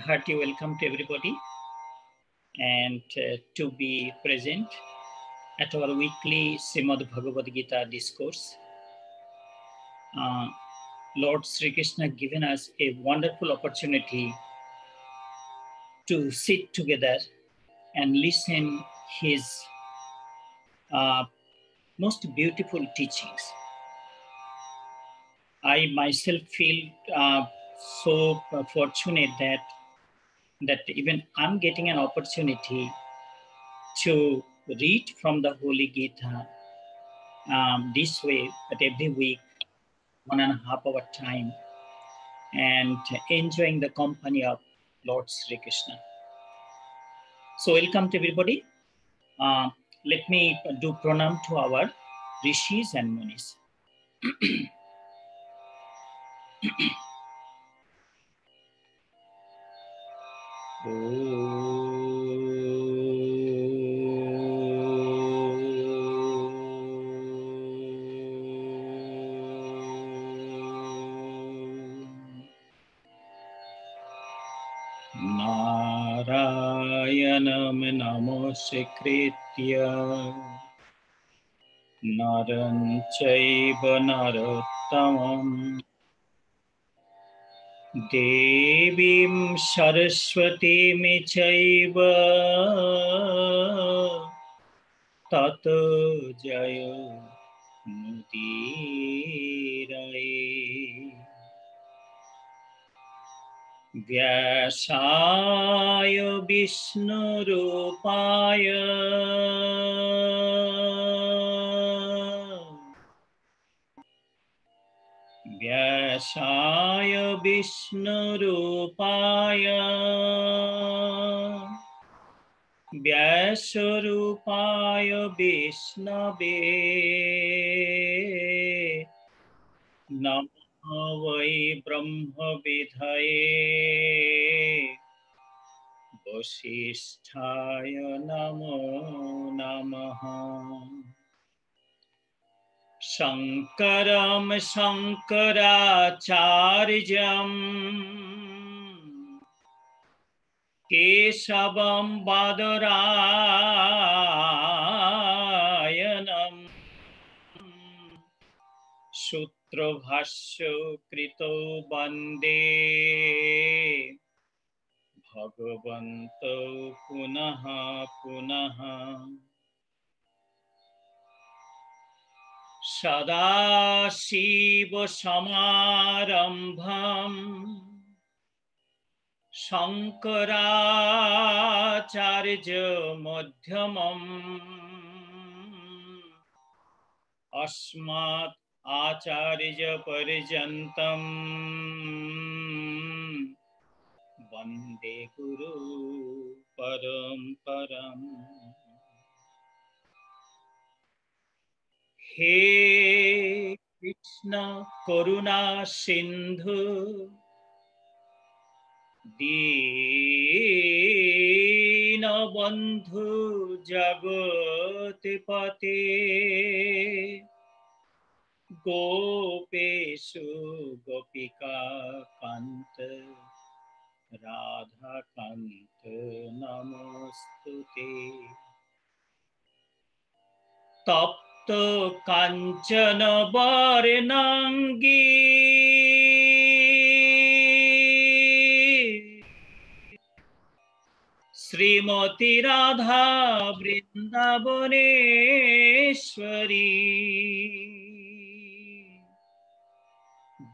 hearty welcome to everybody and to be present at our weekly Srimad Bhagavad Gita discourse. Lord Sri Krishna given us a wonderful opportunity to sit together and listen his most beautiful teachings. I myself feel so fortunate that even I'm getting an opportunity to read from the Holy Gita this way, but every week, 1.5 hour time, and enjoying the company of Lord Sri Krishna. So welcome to everybody. Let me do pranam to our rishis and munis. Narayanam namaskritya naram chaiva narottamam devim saraswatim chaiva tato jaya mudiraye. Vyasaya Vishnurupaya Vyasaya Vishnurupaya Vyasarupaya Vishnave Namo Vai Brahma Vidhaye Vasisthaya Namo Namaha. Shankaram Shankaracharyam Kesavam Badarayanam Sutrabhasya Krito Bande Bhagavanto Punaha Punaha Sadashiva Samarambham Shankaracharya Madhyamam Asmat Acharya Parijantam Vande Guru Paramparam. He Krishna Karuna Sindhu Dina Bandhu Jagatipate Gopeshu Gopika Kanta Radha Kanta Namostute. Tapta Kanchana Varanangi Srimati Radha Vrindavaneshwari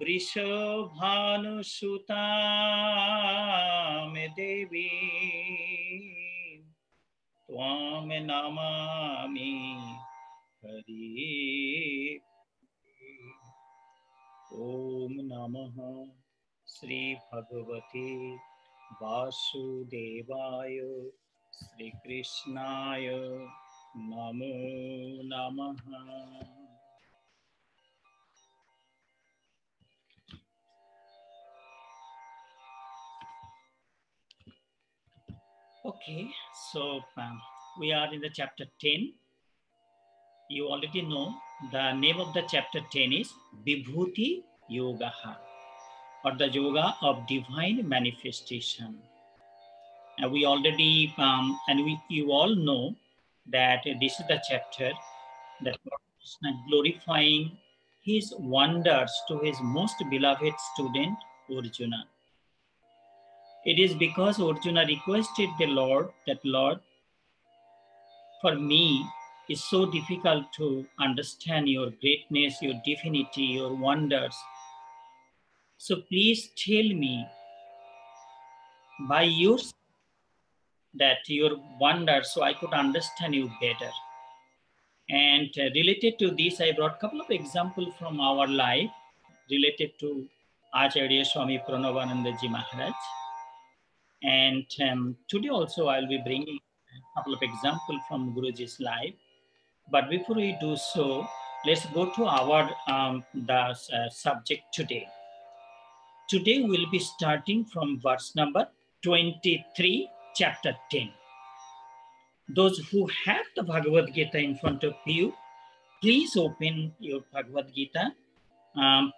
Vrishabhanusutam Devi Tvam Namami Hari. Om Namaha Sri Bhagavate Vasudevaya Sri Krishnaya Namo Namaha. Okay, so we are in the chapter 10. You already know the name of the chapter 10 is Vibhuti Yogaha, or the yoga of divine manifestation. We already, you all know that this is the chapter that Lord Krishna glorifying his wonders to his most beloved student, Arjuna. It is because Arjuna requested the Lord that, Lord, for me, it's so difficult to understand your greatness, your divinity, your wonders. So please tell me by your wonders so I could understand you better. And related to this, I brought a couple of examples from our life related to Acharya Swami Pranavananda Ji Maharaj. And today also I'll be bringing a couple of examples from Guruji's life. But before we do so, let's go to our subject today. Today we'll be starting from verse number 23, chapter 10. Those who have the Bhagavad Gita in front of you, please open your Bhagavad Gita.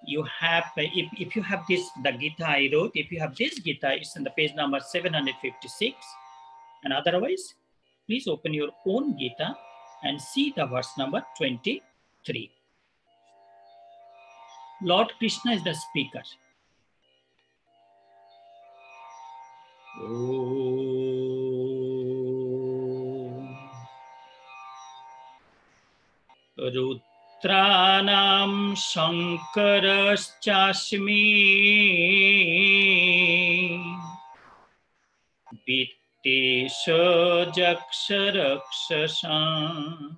You have, if you have this, the Gita I wrote, if you have this Gita, it's on the page number 756. And otherwise, please open your own Gita and see the verse number 23. Lord Krishna is the speaker. Rudranam Shankaraschasmi Vittesha Jaksharaksasam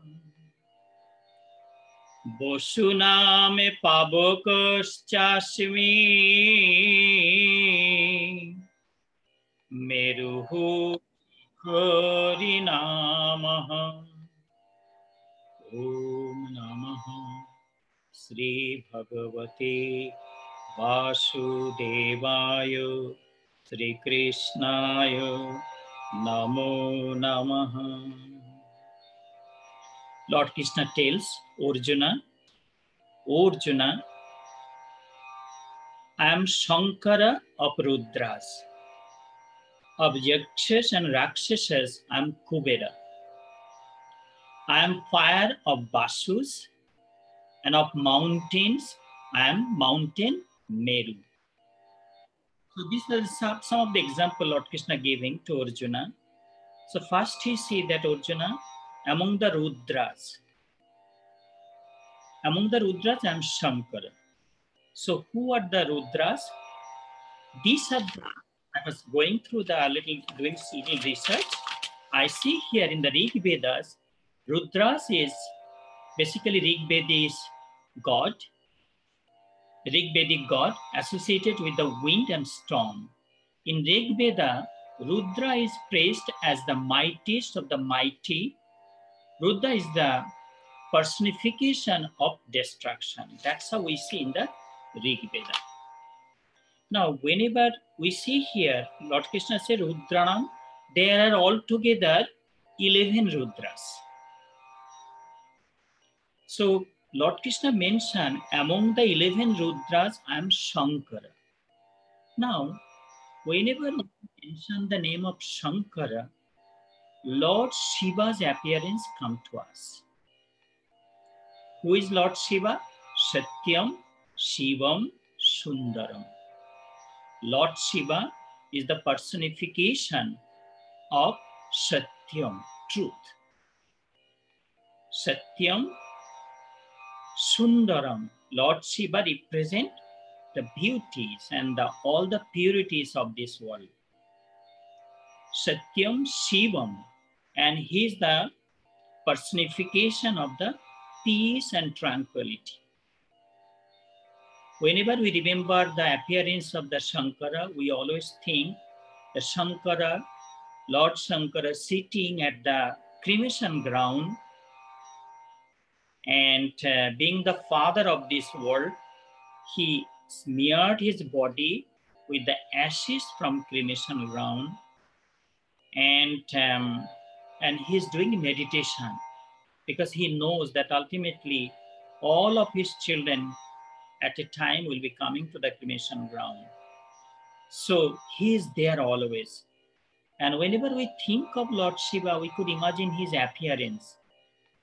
Bosuname Pavokaschasmi Meruhu Harinamaha Om Namaha Sri Bhagavate Vasudevaya Sri Krishnaya Namo Namaha. Lord Krishna tells Arjuna, Arjuna, I am Shankara of Rudras. Of Yakshas and Rakshasas, I am Kubera. I am fire of Vasus, and of mountains, I am mountain Meru. So these are some of the example Lord Krishna giving to Arjuna. So first he see that Arjuna, among the Rudras, I am Shankara. So who are the Rudras? These are, I was going through doing little research. I see here in the Rig Vedas, Rudras is basically Rig Veda is God, Rig Vedic God associated with the wind and storm. In Rig Veda, Rudra is praised as the mightiest of the mighty. Rudra is the personification of destruction. That's how we see in the Rig Veda. Now, whenever we see here, Lord Krishna said Rudranam, there are altogether 11 Rudras. So, Lord Krishna mentioned among the 11 Rudras, I am Shankara. Now, whenever we mention the name of Shankara, Lord Shiva's appearance comes to us. Who is Lord Shiva? Satyam, Shivam, Sundaram. Lord Shiva is the personification of Satyam, truth. Satyam, Sundaram. Lord Shiva represents the beauties and all the purities of this world. Satyam, Shivam, and he is the personification of the peace and tranquility. Whenever we remember the appearance of the Shankara, we always think the Shankara, Lord Shankara sitting at the cremation ground and being the father of this world, he smeared his body with the ashes from cremation ground and he's doing meditation because he knows that ultimately all of his children at a time will be coming to the cremation ground. So he is there always. And whenever we think of Lord Shiva, we could imagine his appearance.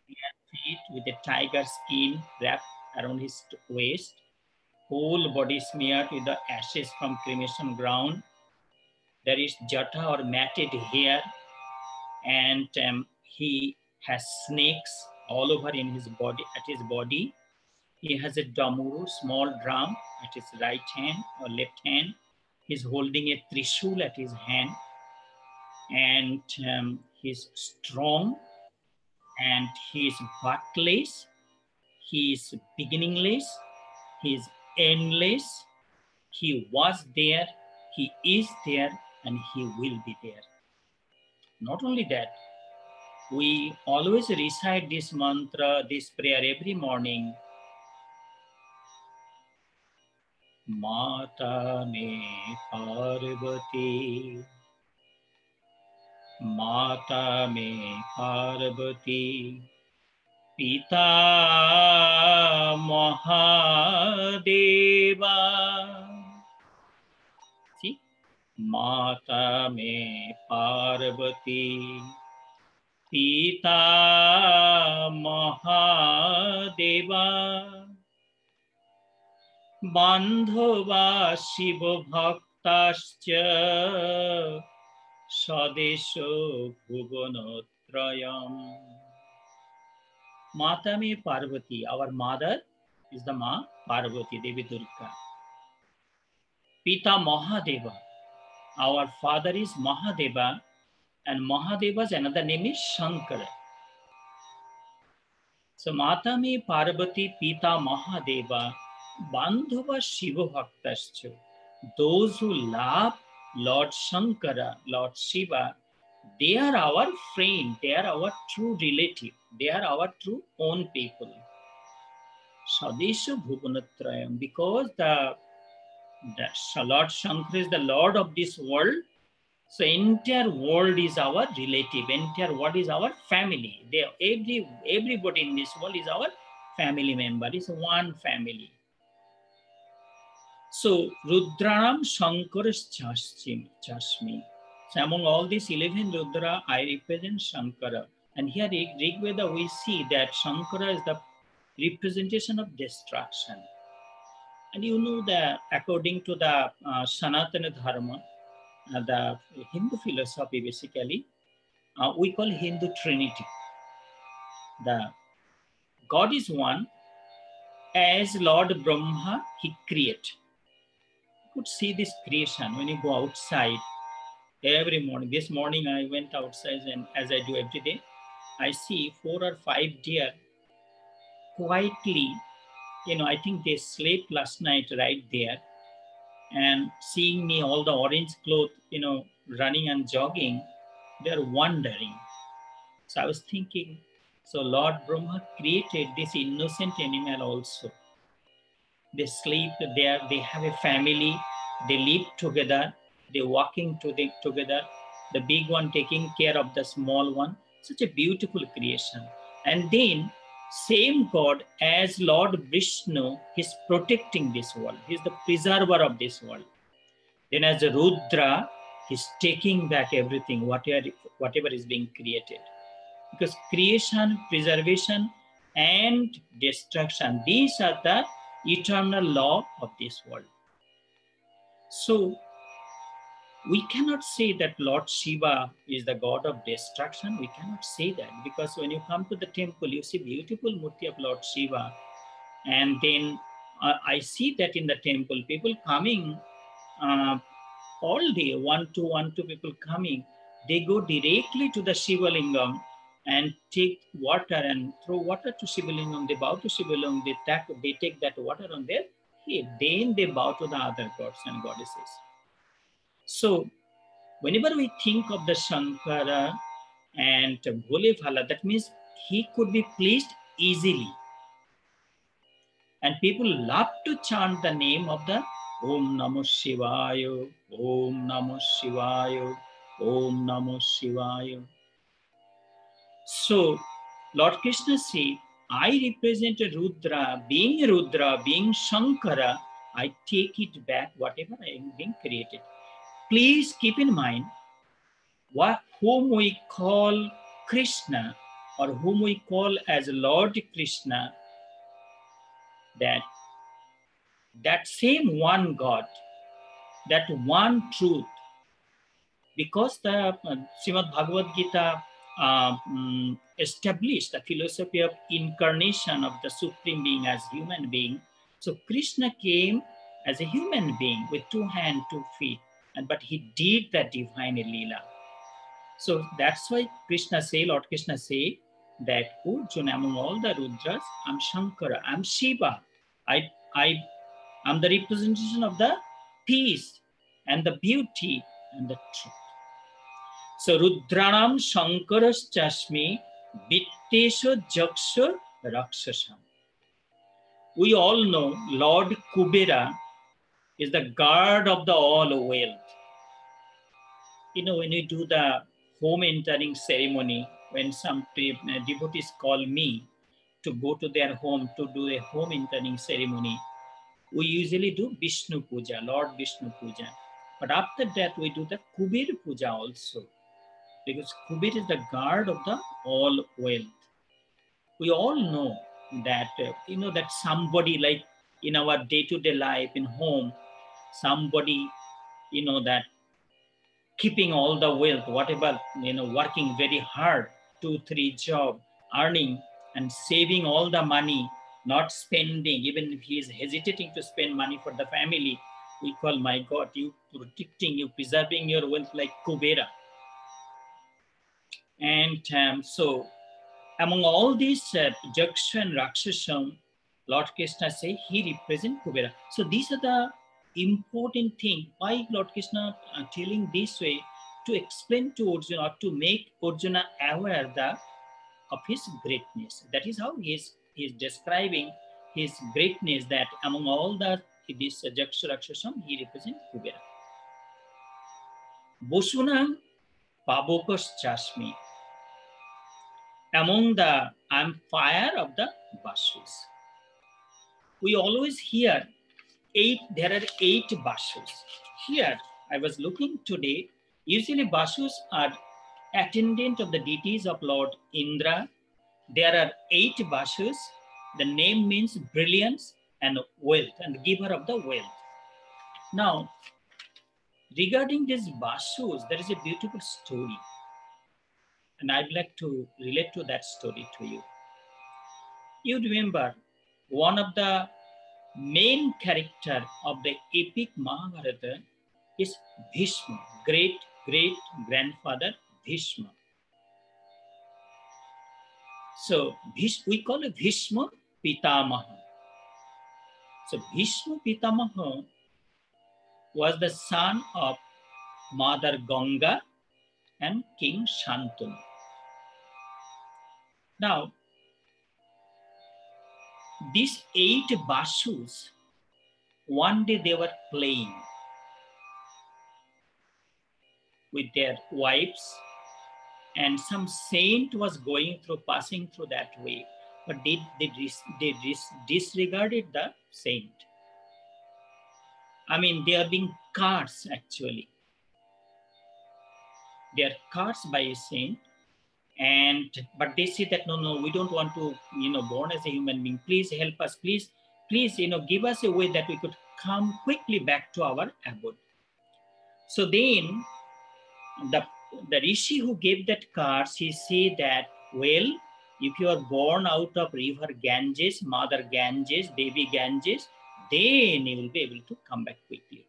He has feet with a tiger skin wrapped around his waist, whole body smeared with the ashes from cremation ground. There is jata or matted hair, and he has snakes all over in his body. At his body, he has a damuru, small drum, at his right hand or left hand. He's holding a trishul at his hand, and he's strong, and he is birthless, he is beginningless, he is endless. He was there, he is there, and he will be there. Not only that, we always recite this mantra, this prayer every morning. Mata me Parvati, Mata me Parvati, Pita Mahadeva. See? Mata me Parvati, Pita Mahadeva, Bandhava Shiva Bhaktascha, Sadesho Bhuvanatrayam. Mata me Parvati, our mother is the Ma Parvati, Devi Durga. Pita Mahadeva, our father is Mahadeva, and Mahadeva's another name is Shankara. So Mata me Parvati, Pita Mahadeva, Bandhava Shiva Bhaktascha. Those who love Lord Shankara, Lord Shiva, they are our friend, they are our true relative, they are our true own people. Sadesha Bhuvanatrayam, because the Lord Shankara is the Lord of this world, so entire world is our relative, entire world is our family. Everybody in this world is our family member, is one family. So Rudranam Shankaras Chasmi. So among all these 11 Rudra, I represent Shankara. And here in Rig Veda we see that Shankara is the representation of destruction. And you know that according to the Sanatana Dharma, the Hindu philosophy basically, we call Hindu Trinity. The God is one. As Lord Brahma, he created. You could see this creation when you go outside every morning. This morning I went outside, and as I do every day, I see 4 or 5 deer quietly, I think they slept last night right there, and seeing me all the orange cloth, running and jogging, they're wondering. So I was thinking, so Lord Brahma created this innocent animal also. They sleep there, they have a family, they live together, they're walking together, the big one taking care of the small one. Such a beautiful creation. And then same God as Lord Vishnu, he's protecting this world. He's the preserver of this world. Then as a Rudra, he's taking back everything, whatever is being created. Because creation, preservation, and destruction, these are the eternal law of this world. So we cannot say that Lord Shiva is the god of destruction. We cannot say that, because when you come to the temple, you see beautiful murti of Lord Shiva. And then I see that in the temple, people coming all day, one, two people coming, they go directly to the Shiva Lingam and take water and throw water to Shiva Lingam. They bow to Shiva Lingam, they take that water on their head. Then they bow to the other gods and goddesses. So whenever we think of the Shankara and Bhole Bhala, that means he could be pleased easily. And people love to chant the name of the Om Namo Shivaya, Om Namo Shivaya, Om Namo Shivaya. So Lord Krishna said, I represent a Rudra, being Shankara, I take it back, whatever I am being created. Please keep in mind, whom we call Krishna, or whom we call as Lord Krishna, that same one God, that one truth, because the Srimad Bhagavad Gita established the philosophy of incarnation of the Supreme Being as human being. So Krishna came as a human being with 2 hands, 2 feet, but he did the divine Leela. So that's why Lord Krishna say that, oh Arjuna, among all the Rudras, I'm Shankara, I'm Shiva. I'm the representation of the peace and the beauty and the truth. So Rudranam Shankaras Chashmi Vittesha Jaksha Rakshasam. We all know Lord Kubera is the guard of the all wealth. When you do the home entering ceremony, when some devotees call me to go to their home to do a home entering ceremony, we usually do Vishnu Puja, Lord Vishnu Puja. But after that, we do the Kuber Puja also, because Kuber is the guard of the all wealth. We all know that, that somebody, like in our day-to-day life in home, somebody, that keeping all the wealth, whatever, working very hard, 2-3 job, earning and saving all the money, not spending, even if he is hesitating to spend money for the family, we call, my God, you protecting, you preserving your wealth like Kubera. And so among all these Jaksha and Rakshasam, Lord Krishna say he represents Kubera. So these are the important thing. Why Lord Krishna telling this way? To explain to Arjuna, or to make Arjuna aware of his greatness. That is how he is describing his greatness, that among all this Jaksha Rakshasam, he represents Kubera. Bosunang Pabokas Chashmi. I'm fire of the Vasus. We always hear there are 8 Vasus. Here, I was looking today, usually Vasus are attendant of the deities of Lord Indra. There are 8 Vasus. The name means brilliance and wealth, and giver of the wealth. Now, regarding these Vasus, there is a beautiful story. And I'd like to relate to that story to you. You remember one of the main character of the epic Mahabharata is Bhishma, great-great-grandfather Bhishma. So we call it Bhishma Pitamaha. So Bhishma Pitamaha was the son of Mother Ganga and King Shantanu. Now, these 8 Vasus, one day they were playing with their wives, and some saint was passing through that way, but they disregarded the saint. I mean, they are being cursed actually. They are cursed by a saint, but they say that no, we don't want to, born as a human being. Please help us. Please, give us a way that we could come quickly back to our abode. So then, the rishi who gave that curse, he said that, well, if you are born out of river Ganges, Mother Ganges, baby Ganges, then you will be able to come back quickly.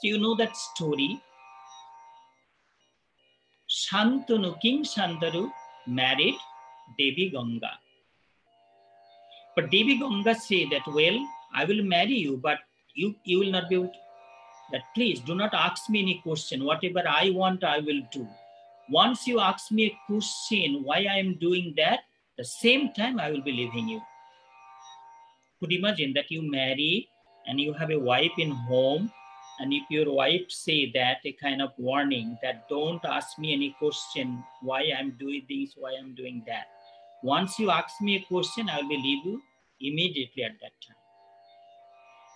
So you know that story. Shantanu, King Shantanu married Devi Ganga. But Devi Ganga said that, well, I will marry you, but you will not be able to. That please do not ask me any question. Whatever I want, I will do. Once you ask me a question why I am doing that, the same time I will be leaving you. Could you imagine that you marry and you have a wife in home, and if your wife say that, a kind of warning that don't ask me any question why I'm doing this, why I'm doing that. Once you ask me a question, I will leave you immediately at that time.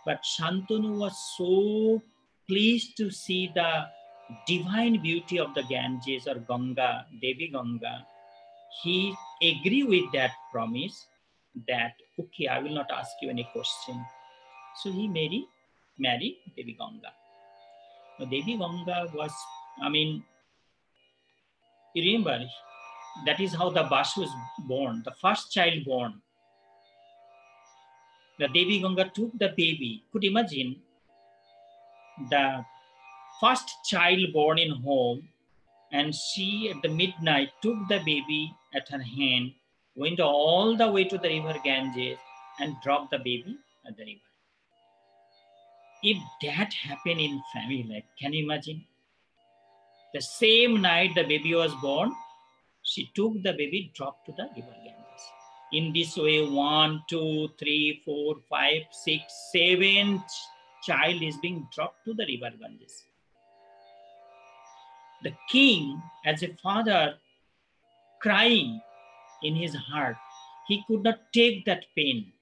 But Shantanu was so pleased to see the divine beauty of the Ganges or Ganga, Devi Ganga, he agreed with that promise that, okay, I will not ask you any question. So he married Devi Ganga. Now, Devi Ganga was, I mean, you remember, that is how the Basu was born, the first child born. The Devi Ganga took the baby. Could you imagine the first child born in home, and she at the midnight took the baby at her hand, went all the way to the river Ganges and dropped the baby at the river. If that happened in family life, can you imagine? The same night the baby was born, she took the baby, dropped to the river Ganges. In this way, 1, 2, 3, 4, 5, 6, 7 child is being dropped to the river Ganges. The king, as a father, crying in his heart, he could not take that pain.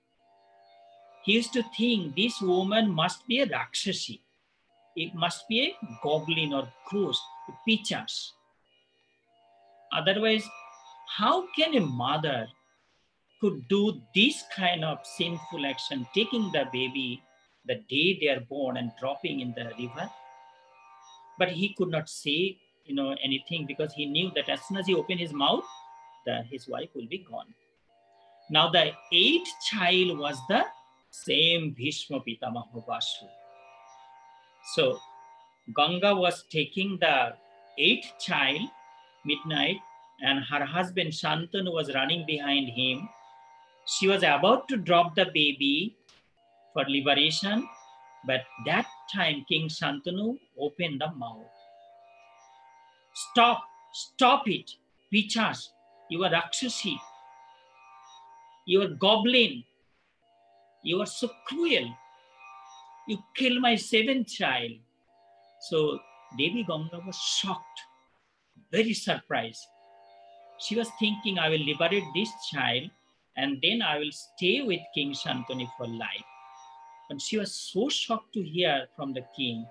He used to think this woman must be a Rakshasi. It must be a goblin or ghost, a pichas. Otherwise, how can a mother could do this kind of sinful action, taking the baby the day they are born and dropping in the river? But he could not say, anything, because he knew that as soon as he opened his mouth, his wife will be gone. Now the 8th child was the same Bhishma Pitamaha Basu. So Ganga was taking the 8th child midnight, and her husband Shantanu was running behind him. She was about to drop the baby for liberation, but that time King Shantanu opened the mouth. Stop it, Pichas, you are Rakshasi, you are goblin, you are so cruel, you kill my 7th child. So Devi Ganga was shocked, very surprised. She was thinking, I will liberate this child and then I will stay with King Shantanu for life. And she was so shocked to hear from the king.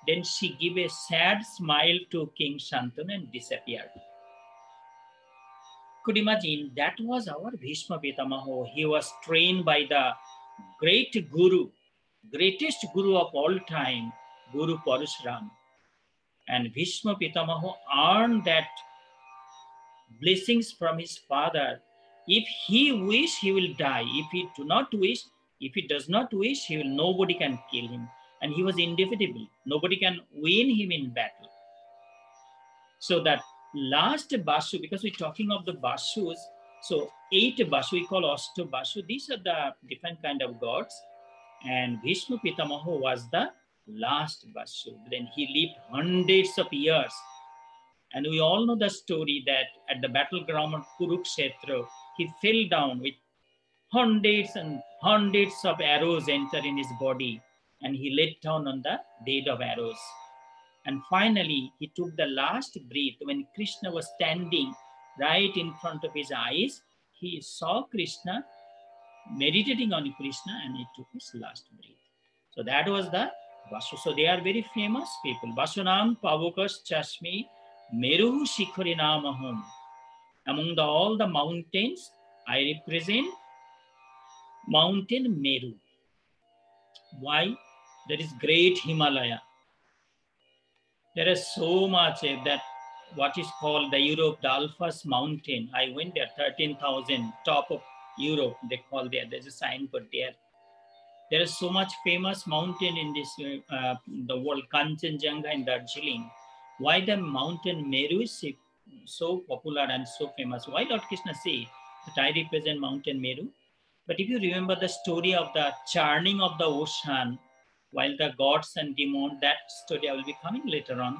Then she gave a sad smile to King Shantanu and disappeared. Could you imagine? That was our Bhishma Pitamaha. He was trained by the great guru, greatest guru of all time, Guru Parashuram. And Bhishma Pitamaha earned that blessings from his father. If he wish, he will die. If he does not wish, nobody can kill him. And he was indefeatable. Nobody can win him in battle. So that last Basu, because we're talking of the Basus, so 8 Basu, we call Ashta Basu. These are the different kind of gods. And Bhishma Pitamaha was the last Basu. Then he lived hundreds of years. And we all know the story that at the battleground of Kurukshetra, he fell down with hundreds and hundreds of arrows enter in his body, and he lay down on the bed of arrows. And finally, he took the last breath. When Krishna was standing right in front of his eyes, he saw Krishna, meditating on Krishna, and he took his last breath. So that was the Basu. So they are very famous people. Basunam Pavokas Chashmi Meru Shikhari Namaham. Among all the mountains, I represent mountain Meru. Why? There is great Himalaya. There is so much that what is called the Europe, the Alphas mountain. I went there, 13,000, top of Europe, they call there. There's a sign put there. There is so much famous mountain in this, the world, Kanchenjunga in Darjeeling. Why the mountain Meru is so popular and so famous? Why Lord Krishna say that I represent mountain Meru? But if you remember the story of the churning of the ocean, while the gods and demons, that story I will be coming later on,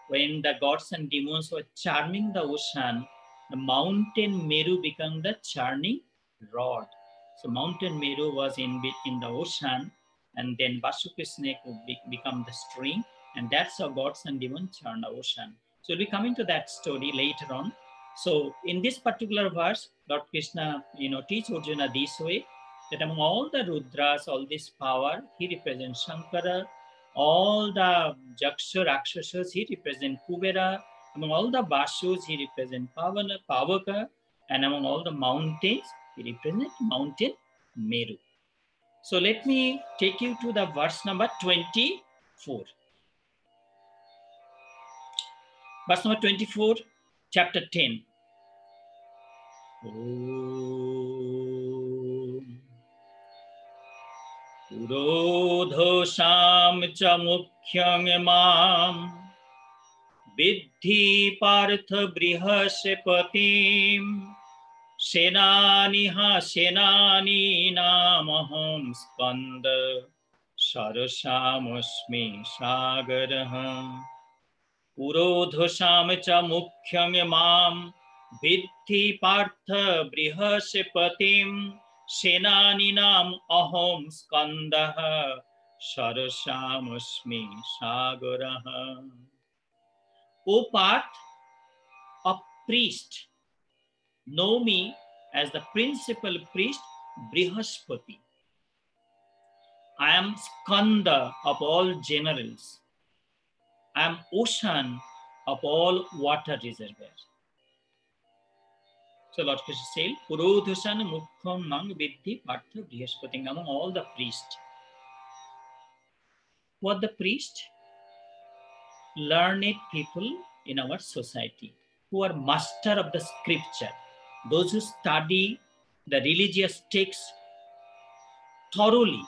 when the gods and demons were churning the ocean, the mountain Meru became the churning rod. So mountain Meru was in the ocean, and then Vasukrishna could become the string, and that's how gods and demons churn the ocean. So we'll be coming to that story later on. So in this particular verse, Lord Krishna, teach Arjuna this way, that among all the Rudras, all this power, he represents Shankara, all the Jaksha Rakshasas, he represents Kubera. Among all the Vasus, he represents Pavaka. And among all the mountains, he represents mountain Meru. So let me take you to the verse number 24. Verse number 24, chapter 10. Purodhosham cha mukhyang mam Viddhi partha brihaspatim Senaniha senani namaham skanda Sarasamasmi sagaraham Purodhosham cha mukhyang mam Viddhi partha brihaspatim Senaninam aham skandaha Sarasamasmi sagaraha. O Parth, a priest, know me as the principal priest Brihaspati. I am Skanda of all generals. I am ocean of all water reservoirs. So Lord Krishna said, Purodhushan Mukkham Mang Viddhi Partha Brihaspati, among all the priests. What the priest? Learned people in our society who are master of the scripture, those who study the religious texts thoroughly,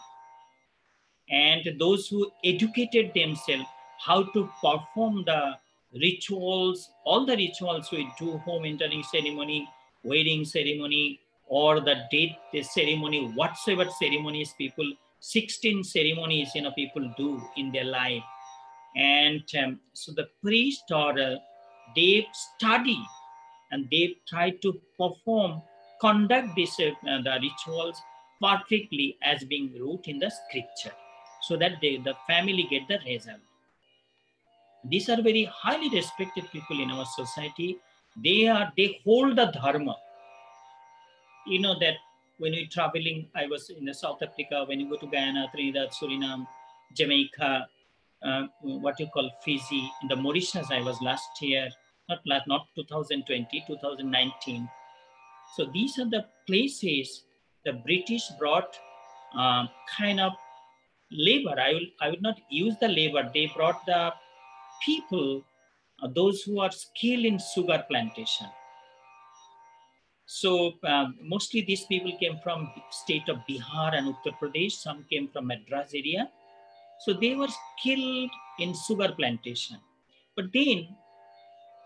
and those who educated themselves how to perform the rituals, all the rituals we do, home entering ceremony, wedding ceremony, or the death ceremony, whatsoever ceremonies people, 16 ceremonies, people do in their life. And so the priest or they study and they try to conduct this, the rituals perfectly as being wrote in the scripture, so that the family get the result. These are very highly respected people in our society. They hold the dharma. You know that when we're traveling, I was in South Africa, when you go to Guyana, Trinidad, Suriname, Jamaica, what you call Fiji, in the Mauritius, I was last year, not 2020, 2019. So these are the places the British brought kind of labor. I would not use the labor. They brought the people, those who are skilled in sugar plantation. So mostly these people came from state of Bihar and Uttar Pradesh. Some came from Madras area. So they were skilled in sugar plantation. But then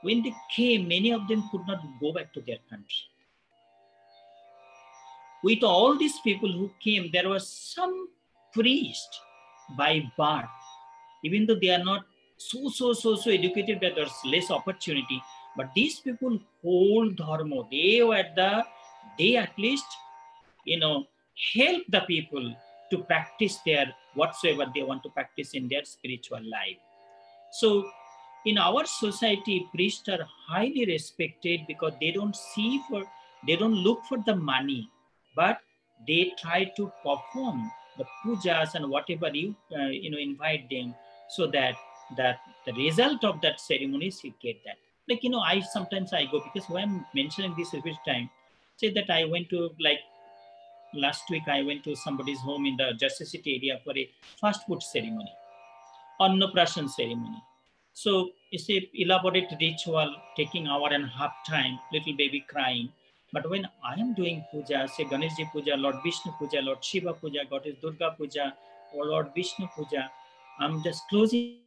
when they came, many of them could not go back to their country. With all these people who came, there was some priest by birth, even though they are not so educated that there's less opportunity. But these people hold dharma. They at least, help the people to practice their whatsoever they want to practice in their spiritual life. So in our society, priests are highly respected because they don't look for the money, but they try to perform the pujas and whatever you invite them, so that the result of that ceremony is you get that. Like, sometimes I go, because when I'm mentioning this every time, say that I went to, like, last week I went to somebody's home in the Justice City area for a fast food ceremony, Annaprashan ceremony. So it's a elaborate ritual taking hour and a half time, little baby crying. But when I am doing puja, say Ganeshji Puja, Lord Vishnu Puja, Lord Shiva Puja, Goddess Durga Puja, or Lord Vishnu Puja, I'm just closing.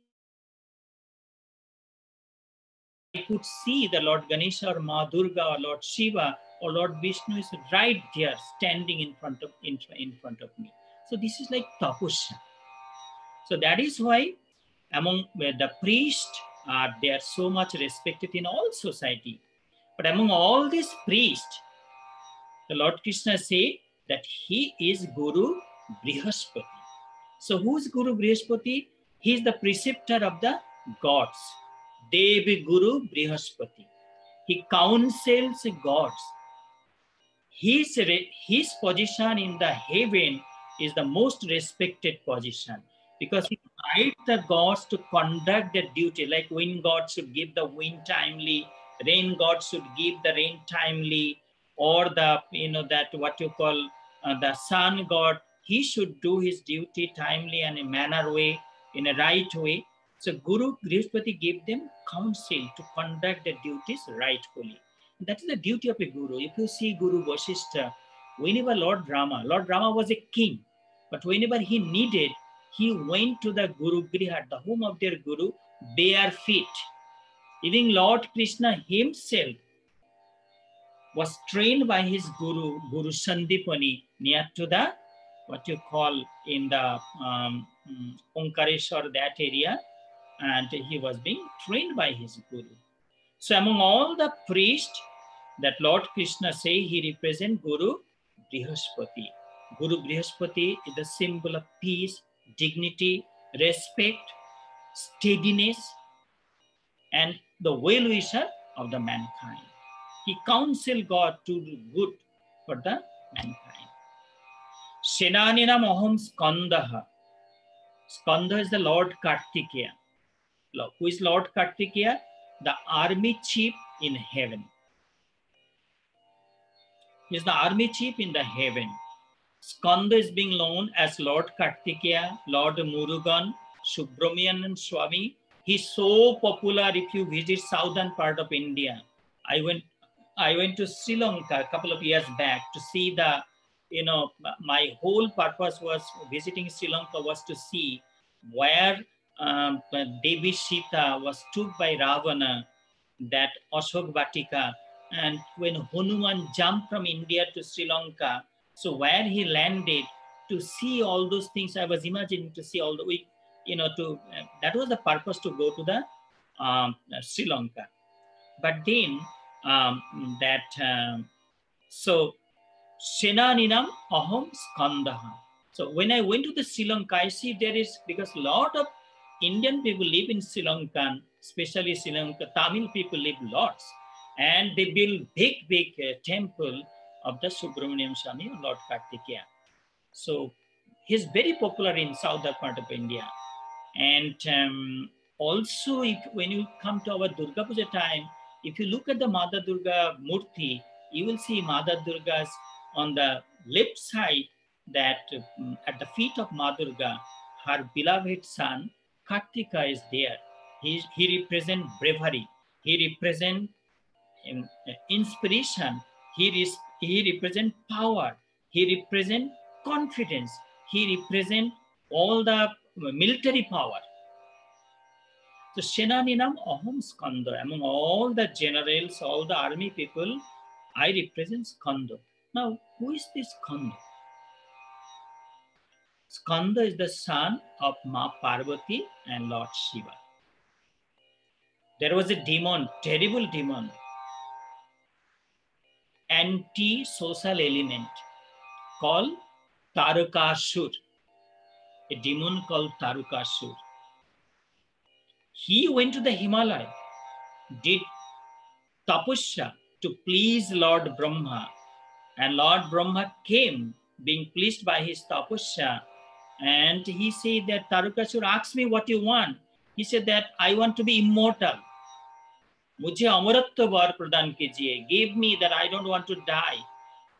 I could see the Lord Ganesha or Ma Durga or Lord Shiva or Lord Vishnu is right there standing in front of me. So this is like tapusya. So that is why among the priests, they are so much respected in all society. But among all these priests, the Lord Krishna say that he is Guru Brihaspati. So who is Guru Brihaspati? He is the preceptor of the gods. Devi Guru Brihaspati. He counsels gods. His position in the heaven is the most respected position. because he tried the gods to conduct their duty, like wind god should give the wind timely, rain god should give the rain timely, or the, that what you call the sun god, he should do his duty timely and in a manner way, in a right way. So Guru Brihaspati gave them counsel to conduct their duties rightfully. That is the duty of a guru. If you see Guru Vasishtha, whenever Lord Rama was a king, but whenever he needed, he went to the Guru Griha, the home of their Guru, bare feet. Even Lord Krishna himself was trained by his Guru, Guru Sandipani, near to the, what you call in the Omkareshwar, that area, and he was being trained by his Guru. So among all the priests that Lord Krishna say, he represents Guru Brihaspati. Guru Brihaspati is the symbol of peace, dignity, respect, steadiness, and the well-wisher of the mankind. He counsel God to do good for the mankind. Senaninam aham Skandaha. Skanda is the Lord Kartikeya. Who is Lord Kartikeya? The army chief in heaven. He is the army chief in the heaven. Skanda is being known as Lord Kartikeya, Lord Murugan, Subramanian Swami. He's so popular if you visit southern part of India. I went to Sri Lanka a couple of years back to see the, my whole purpose was visiting Sri Lanka was to see where Devi Sita was took by Ravana, that Ashok Vatika, and when Hanuman jumped from India to Sri Lanka, so where he landed, to see all those things, I was imagining to see all the, that was the purpose to go to the Sri Lanka. But then so Senaninam aham Skandaha. So when I went to the Sri Lanka, I see there is, because a lot of Indian people live in Sri Lanka, especially Sri Lanka, Tamil people live lots, and they build big temple of the Subramanian Swami, Lord Kartikeya. So he's very popular in southern part of India. And also, when you come to our Durga Puja time, if you look at the Mother Durga Murti, you will see Mother Durga's on the left side, that at the feet of Mother Durga, her beloved son Kartika is there. He represents bravery. He represents inspiration. He represents power. He represents confidence. He represents all the military power. So Senaninam aham Skanda. Among all the generals, all the army people, I represent Skanda. Now, who is this Skanda? Skanda is the son of Ma Parvati and Lord Shiva. There was a demon, terrible demon, anti-social element called Tarakasur. A demon called Tarakasur. He went to the Himalaya, did tapasya to please Lord Brahma, and Lord Brahma came, being pleased by his tapasya, and he said that Tarakasur asked me what you want. He said that I want to be immortal. Mujhe amaratva var pradan kijiye. Give me that I don't want to die.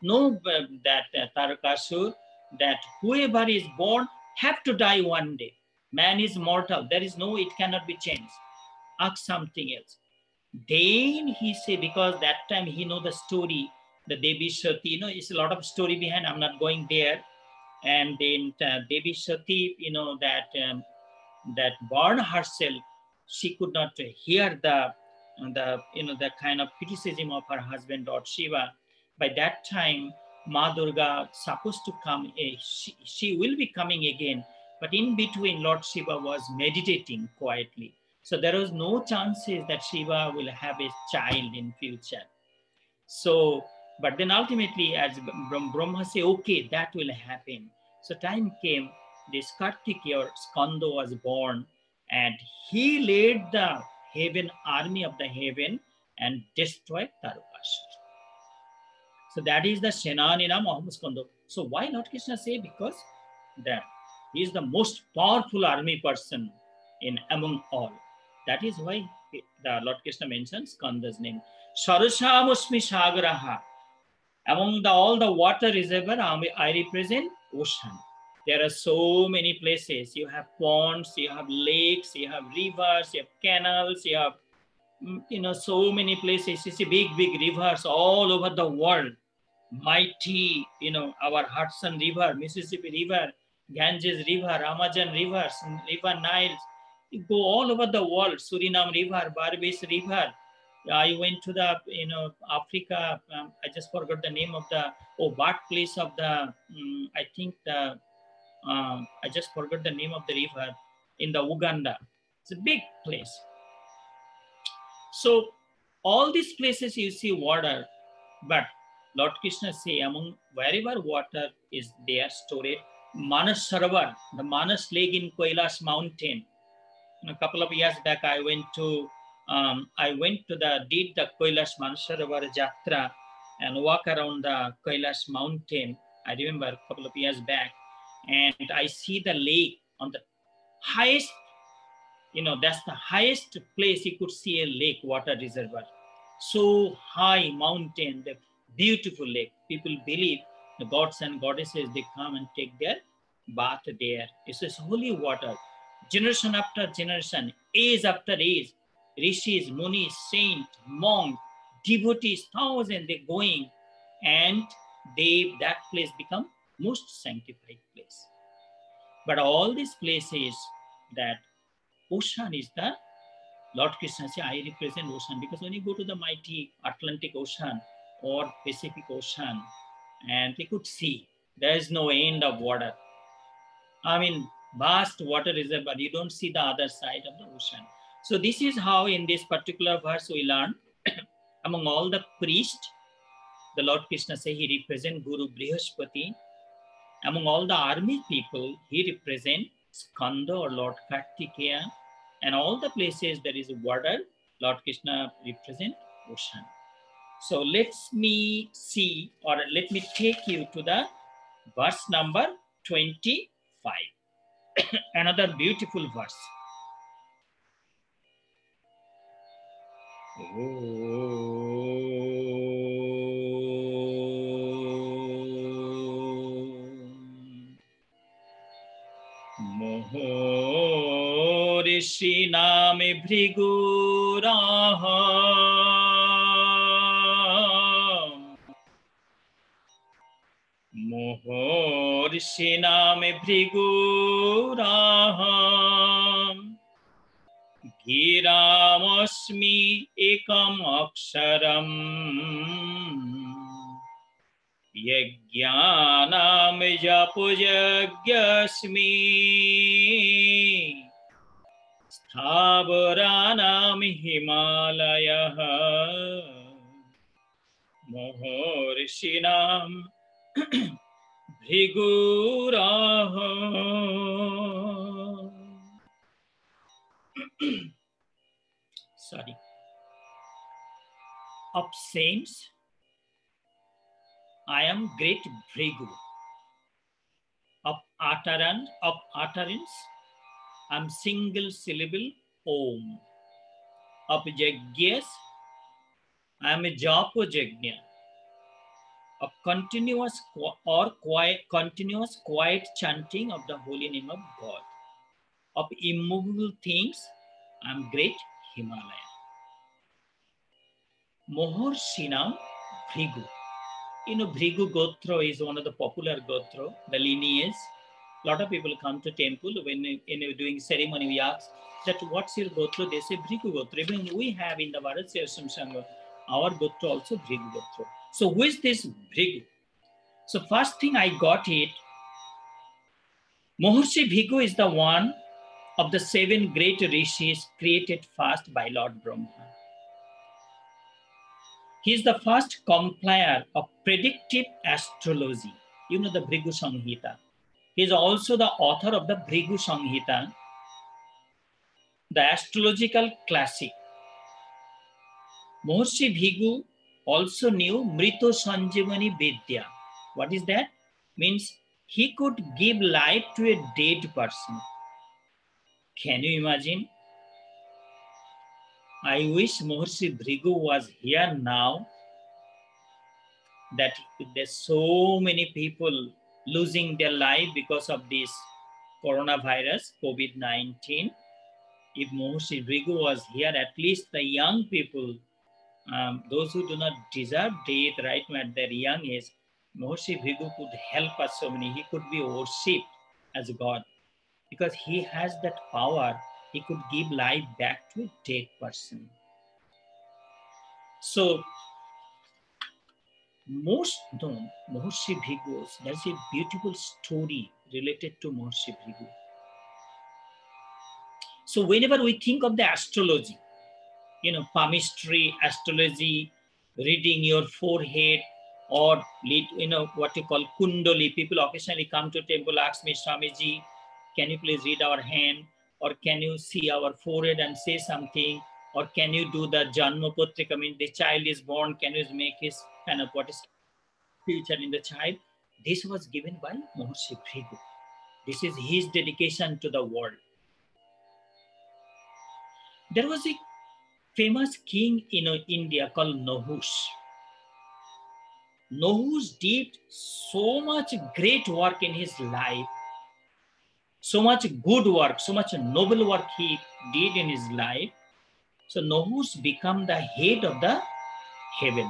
Know that Tarakasur, that whoever is born have to die one day. Man is mortal. There is no, it cannot be changed. Ask something else. Then he said, because that time he know the story, the Devi Sati, it's a lot of story behind. I'm not going there. And then Devi Sati, that born herself, she could not hear the kind of criticism of her husband, Lord Shiva. By that time, Ma Durga supposed to come. She will be coming again, but in between, Lord Shiva was meditating quietly. So there was no chances that Shiva will have a child in future. So, but then ultimately, as Brahma say, okay, that will happen. So time came, this Kartikeya or Skanda was born, and he led the heaven army of the heaven and destroyed Tarakasur. So that is the Senaninam aham Skanda. So why Lord Krishna say? Because He is the most powerful army person in among all. That is why the Lord Krishna mentions Skanda's name. Sarashamusmi Sagaraha. Among all the water reservoir, I represent ocean. There are so many places. You have ponds, you have lakes, you have rivers, you have canals, you have so many places. You see big rivers all over the world. Mighty, our Hudson River, Mississippi River, Ganges River, Amazon rivers, River Nile. You go all over the world. Suriname River, Barbados River. I went to the, Africa. I just forgot the name of the birthplace of the. I think the. I just forgot the name of the river in the Uganda. It's a big place. So all these places you see water, but Lord Krishna say among wherever water is there stored, Manas Sarovar, the Manas Lake in Kailash mountain. A couple of years back, I went to the Kailash Mansarovar Jatra and walk around the Kailash mountain. I remember a couple of years back, and I see the lake on the highest, that's the highest place you could see a lake, water reservoir. So high mountain, the beautiful lake. People believe the gods and goddesses, they come and take their bath there. It's this holy water. Generation after generation, age after age, rishis, munis, saint, monk, devotees, thousands, they're going, and that place become most sanctified place. But all these places, that ocean is the Lord Krishna says, I represent ocean, because when you go to the mighty Atlantic Ocean or Pacific Ocean, and you could see there is no end of water. I mean, vast water reservoir, you don't see the other side of the ocean. So this is how in this particular verse we learn, among all the priests, the Lord Krishna says he represents Guru Brihaspati. Among all the army people, he represents Skanda or Lord Kartikeya. And all the places there is water, Lord Krishna represents ocean. So let me see, or let me take you to the verse number 25. Another beautiful verse. Mohorishi name Bhriguraham. Mohorishi name Bhriguraham. Giramasmi ekam aksharam. Yajnanam japujagyasmi. Sthabaranam Himalayah. Mohorishinam Bhriguraham. Sorry. Of saints, I am great Bhrigu. Of utterance, I am single syllable Om. Of Yajnas, I am a Japajagnya. Of continuous quiet chanting of the holy name of God. Of immovable things, I am great Himalaya. Mohorshinam Bhrigu. Bhrigu Gotra is one of the popular Gotra, the lineage. A lot of people come to temple when doing ceremony. We ask that what's your Gotra? They say Bhrigu Gotra. Even we have in the Bharat Sersam Sangha, our Gotra also Bhrigu Gotra. So who is this Bhrigu? So first thing I got it, Mahorshi Bhrigu is the one of the 7 great rishis created first by Lord Brahma. He is the first compiler of predictive astrology. The Bhrigu Samhita. He is also the author of the Bhrigu Samhita, the astrological classic. Mahorshi Bhrigu also knew Mrito Sanjivani Vidya. What is that? Means he could give life to a dead person. Can you imagine? I wish Maharishi Bhrigu was here now, that there's so many people losing their life because of this coronavirus, COVID-19. If Maharishi Bhrigu was here, at least the young people, those who do not deserve death right now at their young age, Maharishi Bhrigu could help us so many. He could be worshipped as God because he has that power. He could give life back to a dead person. So, most known Maharishi Bhrigu, there's a beautiful story related to Maharishi Bhrigu. So whenever we think of the astrology, palmistry, astrology, reading your forehead, or what you call kundali, people occasionally come to temple, ask me, Swamiji, can you please read our hand, or can you see our forehead and say something, or can you do the Janma Patrika, the child is born, can you make his kind of what is future in the child? This was given by Maharishi Bhrigu. This is his dedication to the world. There was a famous king in India called Nahush. Nahush did so much great work in his life, so much good work, so much noble work he did in his life. So Nahush became the head of the heaven.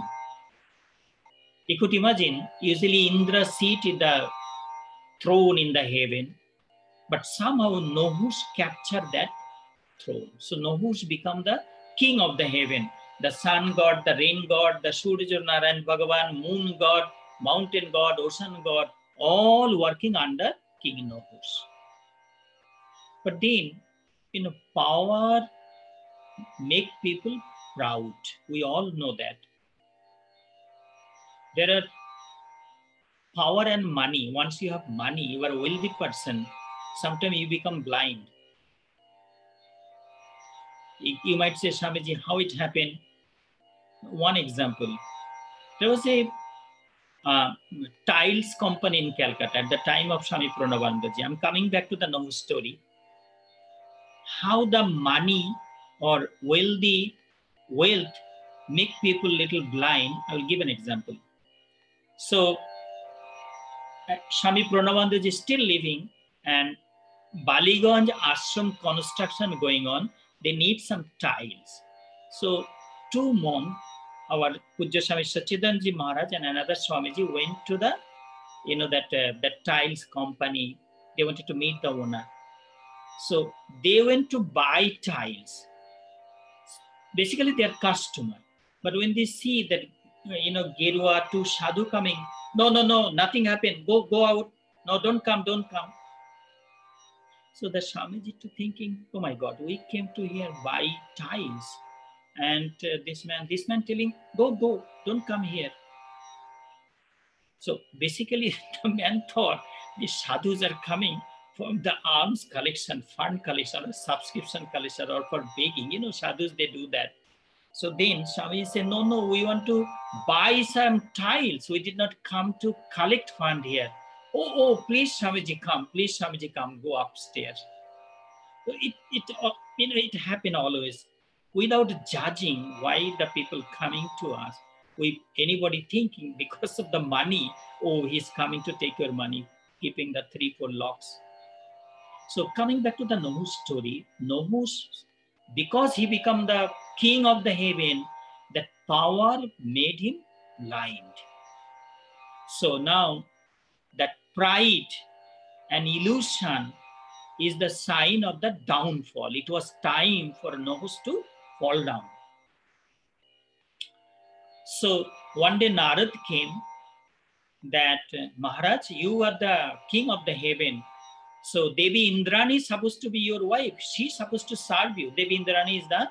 You could imagine, usually Indra sit in the throne in the heaven, but somehow Nahush captured that throne. So Nahush became the king of the heaven. The sun god, the rain god, the Surya Narayan Bhagavan, moon god, mountain god, ocean god, all working under King Nahush. But then, power make people proud. We all know that. There are power and money. Once you have money, you are a wealthy person. Sometimes you become blind. You might say, Swamiji, how it happened? One example. There was a tiles company in Calcutta at the time of Swami Pranavandaji. I'm coming back to the Nahush story. How the money or wealth make people little blind. I will give an example. So Swami Pranavandaji is still living, and Baliganj ashram construction going on. They need some tiles. So two monks, our Pujya Swami Sachidanji Maharaj and another Swamiji, went to the, that tiles company. They wanted to meet the owner. So they went to buy tiles. Basically, they are customer. But when they see that, Gerua, two sadhu coming, no, nothing happened. Go out. No, don't come. So the Swamiji to thinking, oh my God, we came to here buy tiles. And this man telling, go, don't come here. So basically, the man thought the sadhus are coming from the alms collection, fund collection, or subscription collection, or for begging. Sadhus, they do that. So then Swamiji said, no, we want to buy some tiles. We did not come to collect fund here. Oh, please, Swamiji, come. Please, Swamiji, come. Go upstairs. So it happened always without judging why the people coming to us. Anybody thinking because of the money, oh, he's coming to take your money, keeping the 3-4 locks. So coming back to the Nahush story, Nahush, because he became the king of the heaven, that power made him blind. So now that pride and illusion is the sign of the downfall. It was time for Nahush to fall down. So one day Narad came that, Maharaj, you are the king of the heaven. So Devi Indrani is supposed to be your wife. She's supposed to serve you. Devi Indrani is the,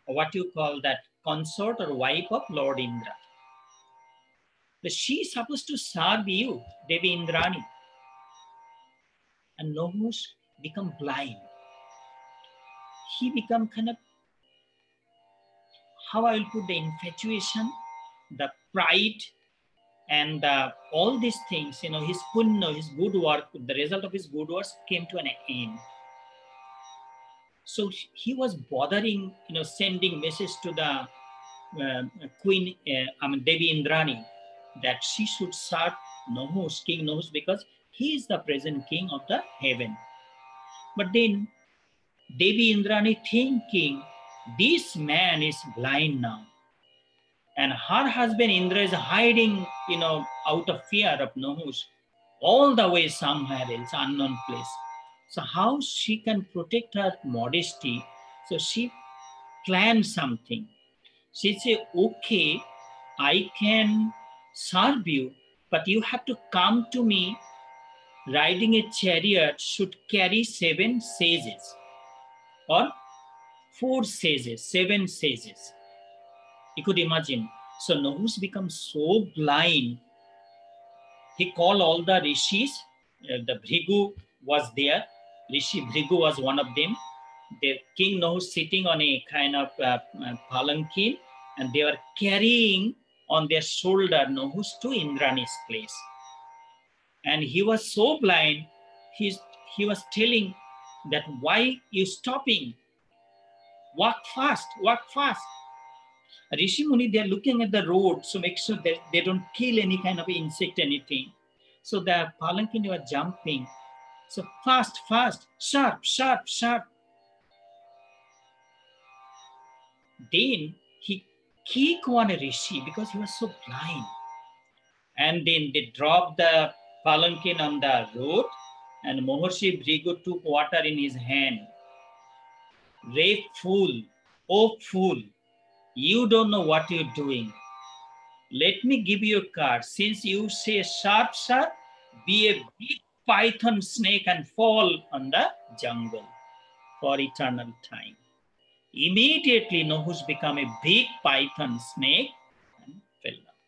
what you call that, consort or wife of Lord Indra. But she's supposed to serve you, Devi Indrani. And Nahush become blind. He become kind of, how I will put the infatuation, the pride, And all these things, his punya, his good work, the result of his good works came to an end. So he was bothering, sending message to the queen, Devi Indrani, that she should serve Nahus, King Nahus, because he is the present king of the heaven. But then Devi Indrani thinking, this man is blind now. And her husband Indra is hiding, out of fear of Nahus, all the way somewhere else, unknown place. So how she can protect her modesty? So she planned something. She said, okay, I can serve you, but you have to come to me riding a chariot, should carry 7 sages or 4 sages, 7 sages. You could imagine. So Nahus becomes so blind. He called all the rishis. The Bhrigu was there. Rishi Bhrigu was one of them. The king Nahus sitting on a kind of palanquin, and they were carrying on their shoulder Nahus to Indrani's place. And he was so blind, he was telling that, why you stopping? Walk fast, walk fast. Rishi Muni, they are looking at the road, so make sure that they don't kill any kind of insect, anything. So the palanquin were jumping. So fast, fast, sharp, sharp, sharp. Then he kicked one rishi because he was so blind. And then they dropped the palanquin on the road, and Mahorshi Bhrigu took water in his hand. Ray fool, oh fool, you don't know what you're doing. Let me give you a card. Since you say sharp, sharp, be a big python snake and fall on the jungle for eternal time. Immediately, Nahus became a big python snake and fell down.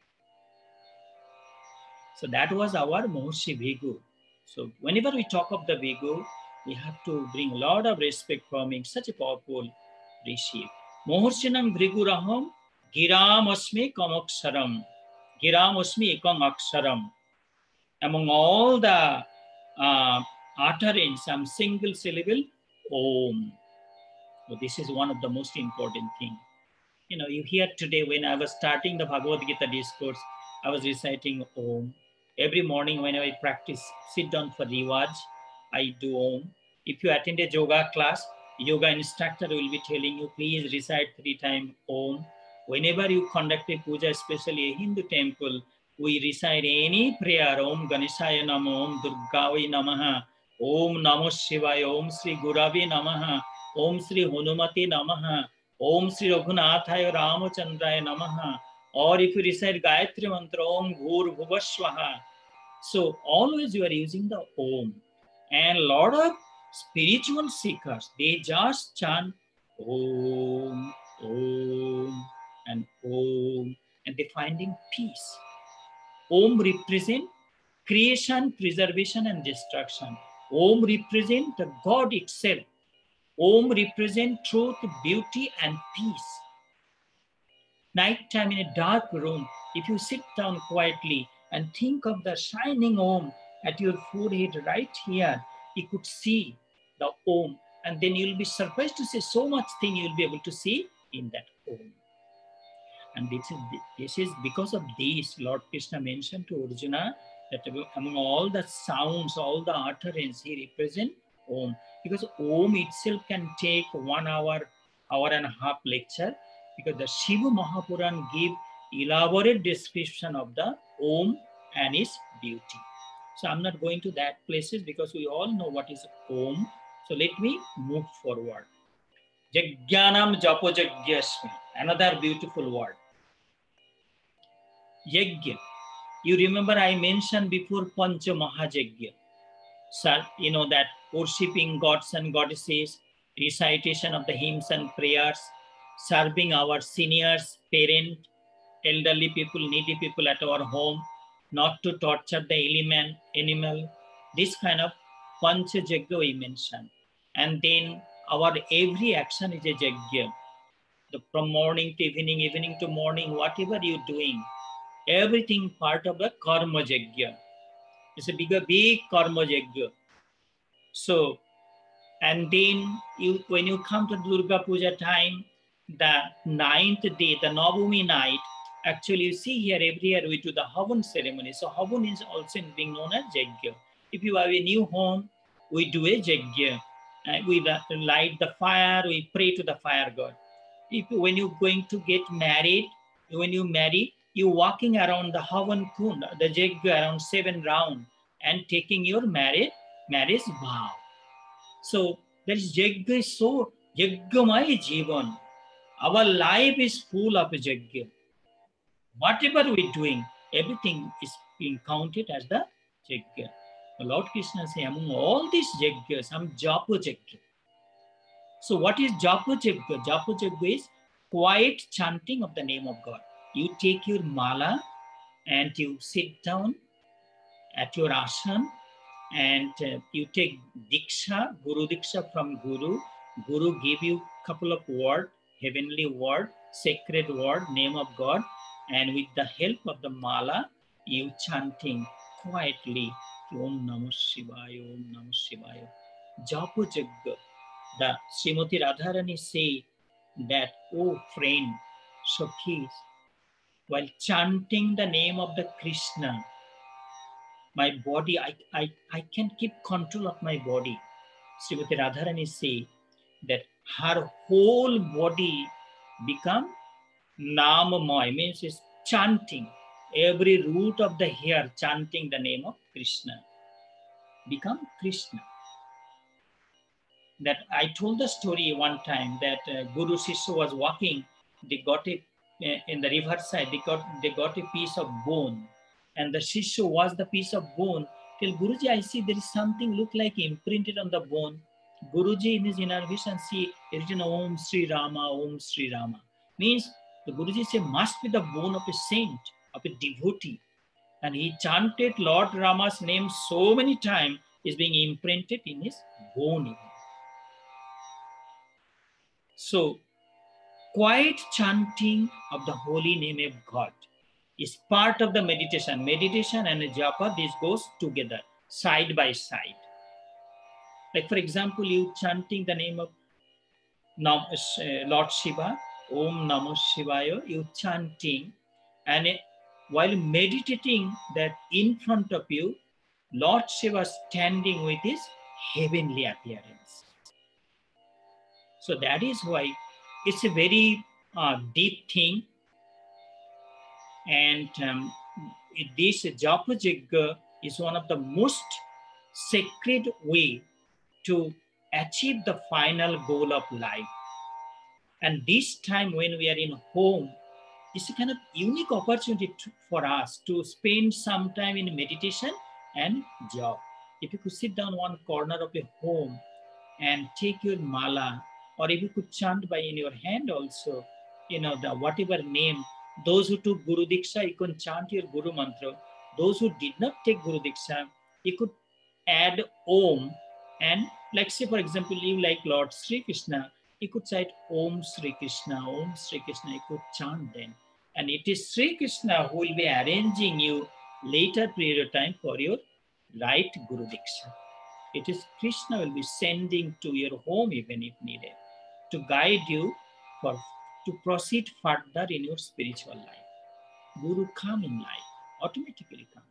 So that was our Mahorshi Bhrigu. So whenever we talk of the Bhrigu, we have to bring a lot of respect for him, such a powerful rishi. Mahorshinam Bhrigu Raham, Giram Asmi Kamaksharam, Giram Asmi Ekam Aksharam. Among all the utterance, some single syllable, Om. So this is one of the most important things. You hear today, when I was starting the Bhagavad Gita discourse, I was reciting Om. Every morning when I practice, sit down for Riwaj, I do Om. If you attend a yoga class, yoga instructor will be telling you, please recite 3 times Om. Whenever you conduct a puja, especially a Hindu temple, we recite any prayer, Om Ganeshaya Namo, Om Durgavai Namaha, Om Namo Shivaya, Om Sri Gurave Namaha, Om Sri Hanumate Namaha, Om Sri Raghunathaya Ramachandraya Namaha. Or if you recite Gayatri Mantra, Om Bhur Bhuvaswaha. So always you are using the Om. And a lot of spiritual seekers, they just chant Om, Om, and Om, and they're finding peace. Om represents creation, preservation, and destruction. Om represents the God itself. Om represents truth, beauty, and peace. Night time in a dark room, if you sit down quietly and think of the shining Om at your forehead right here, you could see the Om, and then you'll be surprised to see so much thing you'll be able to see in that Om. And this is because of this, Lord Krishna mentioned to Arjuna that among all the sounds, all the utterance, he represents Om. Because Om itself can take 1 hour, hour and a half lecture, because the Shiva Mahapuran give elaborate description of the Om and its beauty. So I'm not going to that places because we all know what is Om. So let me move forward. Yajnanam Japo Yajnasmi, another beautiful word. Yajna. You remember I mentioned before Pancha Mahajagya. Sir, that worshipping gods and goddesses, recitation of the hymns and prayers, serving our seniors, parents, elderly people, needy people at our home, not to torture the animal, this kind of Pancha Yajna we mentioned. And then our every action is a Yajna. From morning to evening, evening to morning, whatever you're doing, Everything part of the karma yajna. It's a big karma yajna. So, and then when you come to Durga Puja time, the 9th day, the Navami night, actually you see here every year we do the Havan ceremony. So Havan is also being known as Yajna. If you have a new home, we do a Yajna. We light the fire, we pray to the fire god. When you're going to get married, when you marry, you're walking around the Havan Kund, the Yajna around 7 rounds and taking your marriage vow. So that is Yajna is so Yajnamaya Jivan. Our life is full of Yajna. Whatever we're doing, everything is being counted as the Yajna. Lord Krishna says, among all these Yajnas, some Japa Yajna. So what is Japa Yajna? Japa Yajna is quiet chanting of the name of God. You take your mala and you sit down at your ashram and you take Diksha, Guru Diksha from Guru. Guru give you a couple of words, heavenly word, sacred word, name of God. And with the help of the mala, you chanting quietly, Om Namah Shivaya, Om Namah Shivaya. Japa Yajna. The Srimati Radharani say that, oh friend, Sakhis, while chanting the name of the Krishna, my body, I can keep control of my body. Srimati Radharani say that her whole body become Namamoy, means it's chanting. Every root of the hair chanting the name of Krishna. Become Krishna. That I told the story one time that Guru Sishya was walking, they got in the riverside, they got a piece of bone. And the Shishya was the piece of bone. Till Guruji, I see there is something look like imprinted on the bone. Guruji in his inner vision see written Om Sri Rama, Om Sri Rama. Means the Guruji say must be the bone of a saint, of a devotee. And he chanted Lord Rama's name so many times, is being imprinted in his bone even. So, quiet chanting of the holy name of God is part of the meditation. Meditation and japa, this goes together, side by side. Like for example, you chanting the name of Lord Shiva, Om Namah Shivaya, you chanting, and while meditating that in front of you, Lord Shiva standing with his heavenly appearance. So that is why it's a very deep thing. And this Japa Yajna is one of the most sacred way to achieve the final goal of life. And this time when we are in home, it's a kind of unique opportunity for us to spend some time in meditation and job. If you could sit down one corner of your home and take your mala, or if you could chant by in your hand also, the whatever name. Those who took Guru Diksha, you can chant your Guru Mantra. Those who did not take Guru Diksha, you could add Om, and like say for example, you like Lord Sri Krishna, you could cite Om Sri Krishna, Om Sri Krishna, you could chant then. And it is Sri Krishna who will be arranging you later period of time for your right Guru Diksha. It is Krishna will be sending to your home even if needed to guide you to proceed further in your spiritual life. Guru come in life, automatically come.